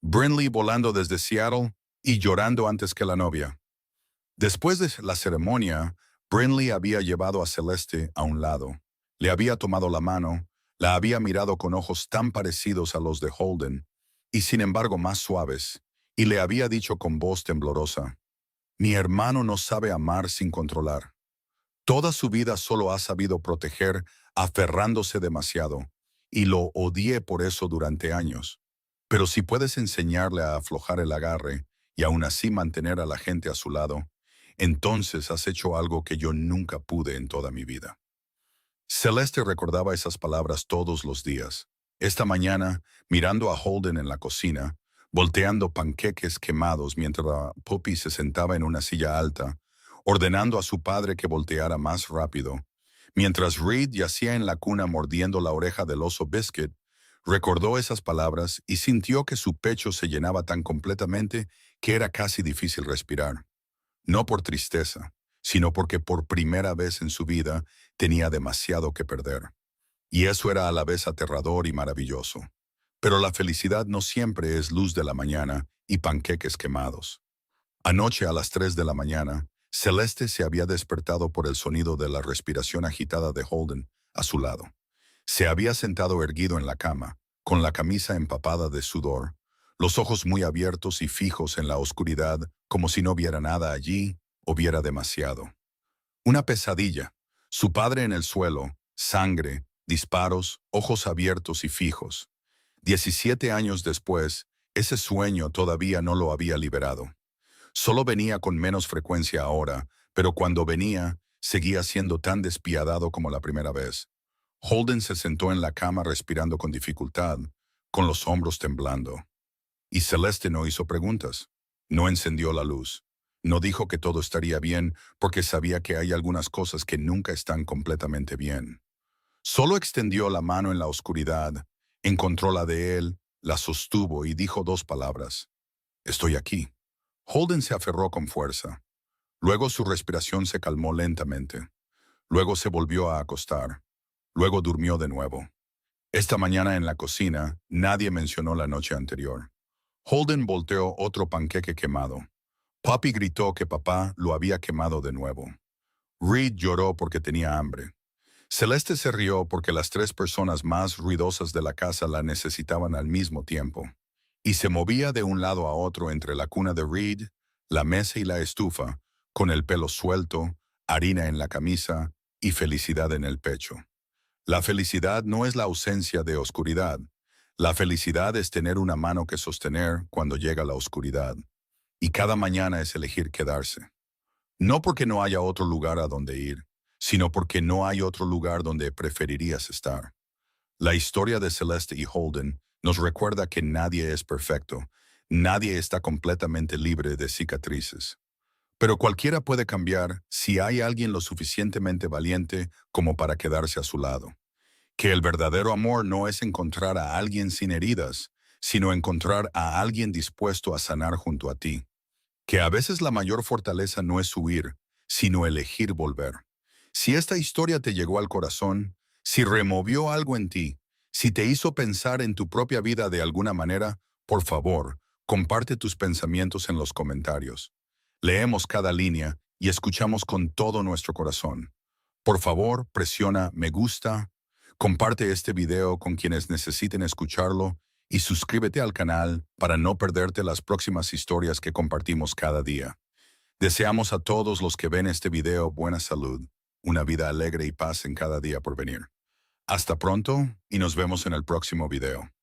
Brinley volando desde Seattle y llorando antes que la novia. Después de la ceremonia, Brinley había llevado a Celeste a un lado. Le había tomado la mano, la había mirado con ojos tan parecidos a los de Holden, y sin embargo más suaves, y le había dicho con voz temblorosa, «Mi hermano no sabe amar sin controlar. Toda su vida solo ha sabido proteger, aferrándose demasiado, y lo odié por eso durante años. Pero si puedes enseñarle a aflojar el agarre y aún así mantener a la gente a su lado, entonces has hecho algo que yo nunca pude en toda mi vida». Celeste recordaba esas palabras todos los días. Esta mañana, mirando a Holden en la cocina, volteando panqueques quemados mientras Poppy se sentaba en una silla alta, ordenando a su padre que volteara más rápido, mientras Reed yacía en la cuna mordiendo la oreja del oso Biscuit, recordó esas palabras y sintió que su pecho se llenaba tan completamente que era casi difícil respirar. No por tristeza, sino porque por primera vez en su vida tenía demasiado que perder. Y eso era a la vez aterrador y maravilloso. Pero la felicidad no siempre es luz de la mañana y panqueques quemados. Anoche a las 3 de la mañana, Celeste se había despertado por el sonido de la respiración agitada de Holden a su lado. Se había sentado erguido en la cama, con la camisa empapada de sudor, los ojos muy abiertos y fijos en la oscuridad, como si no viera nada allí o viera demasiado. Una pesadilla. Su padre en el suelo, sangre, disparos, ojos abiertos y fijos. 17 años después, ese sueño todavía no lo había liberado. Solo venía con menos frecuencia ahora, pero cuando venía, seguía siendo tan despiadado como la primera vez. Holden se sentó en la cama respirando con dificultad, con los hombros temblando. Y Celeste no hizo preguntas. No encendió la luz. No dijo que todo estaría bien porque sabía que hay algunas cosas que nunca están completamente bien. Solo extendió la mano en la oscuridad, encontró la de él, la sostuvo y dijo 2 palabras. «Estoy aquí». Holden se aferró con fuerza. Luego su respiración se calmó lentamente. Luego se volvió a acostar. Luego durmió de nuevo. Esta mañana en la cocina, nadie mencionó la noche anterior. Holden volteó otro panqueque quemado. Poppy gritó que papá lo había quemado de nuevo. Reed lloró porque tenía hambre. Celeste se rió porque las 3 personas más ruidosas de la casa la necesitaban al mismo tiempo. Y se movía de un lado a otro entre la cuna de Reed, la mesa y la estufa, con el pelo suelto, harina en la camisa y felicidad en el pecho. La felicidad no es la ausencia de oscuridad. La felicidad es tener una mano que sostener cuando llega la oscuridad. Y cada mañana es elegir quedarse. No porque no haya otro lugar a donde ir, sino porque no hay otro lugar donde preferirías estar. La historia de Celeste y Holden nos recuerda que nadie es perfecto, nadie está completamente libre de cicatrices. Pero cualquiera puede cambiar si hay alguien lo suficientemente valiente como para quedarse a su lado. Que el verdadero amor no es encontrar a alguien sin heridas, sino encontrar a alguien dispuesto a sanar junto a ti. Que a veces la mayor fortaleza no es huir, sino elegir volver. Si esta historia te llegó al corazón, si removió algo en ti, si te hizo pensar en tu propia vida de alguna manera, por favor, comparte tus pensamientos en los comentarios. Leemos cada línea y escuchamos con todo nuestro corazón. Por favor, presiona me gusta, comparte este video con quienes necesiten escucharlo y suscríbete al canal para no perderte las próximas historias que compartimos cada día. Deseamos a todos los que ven este video buena salud, una vida alegre y paz en cada día por venir. Hasta pronto y nos vemos en el próximo video.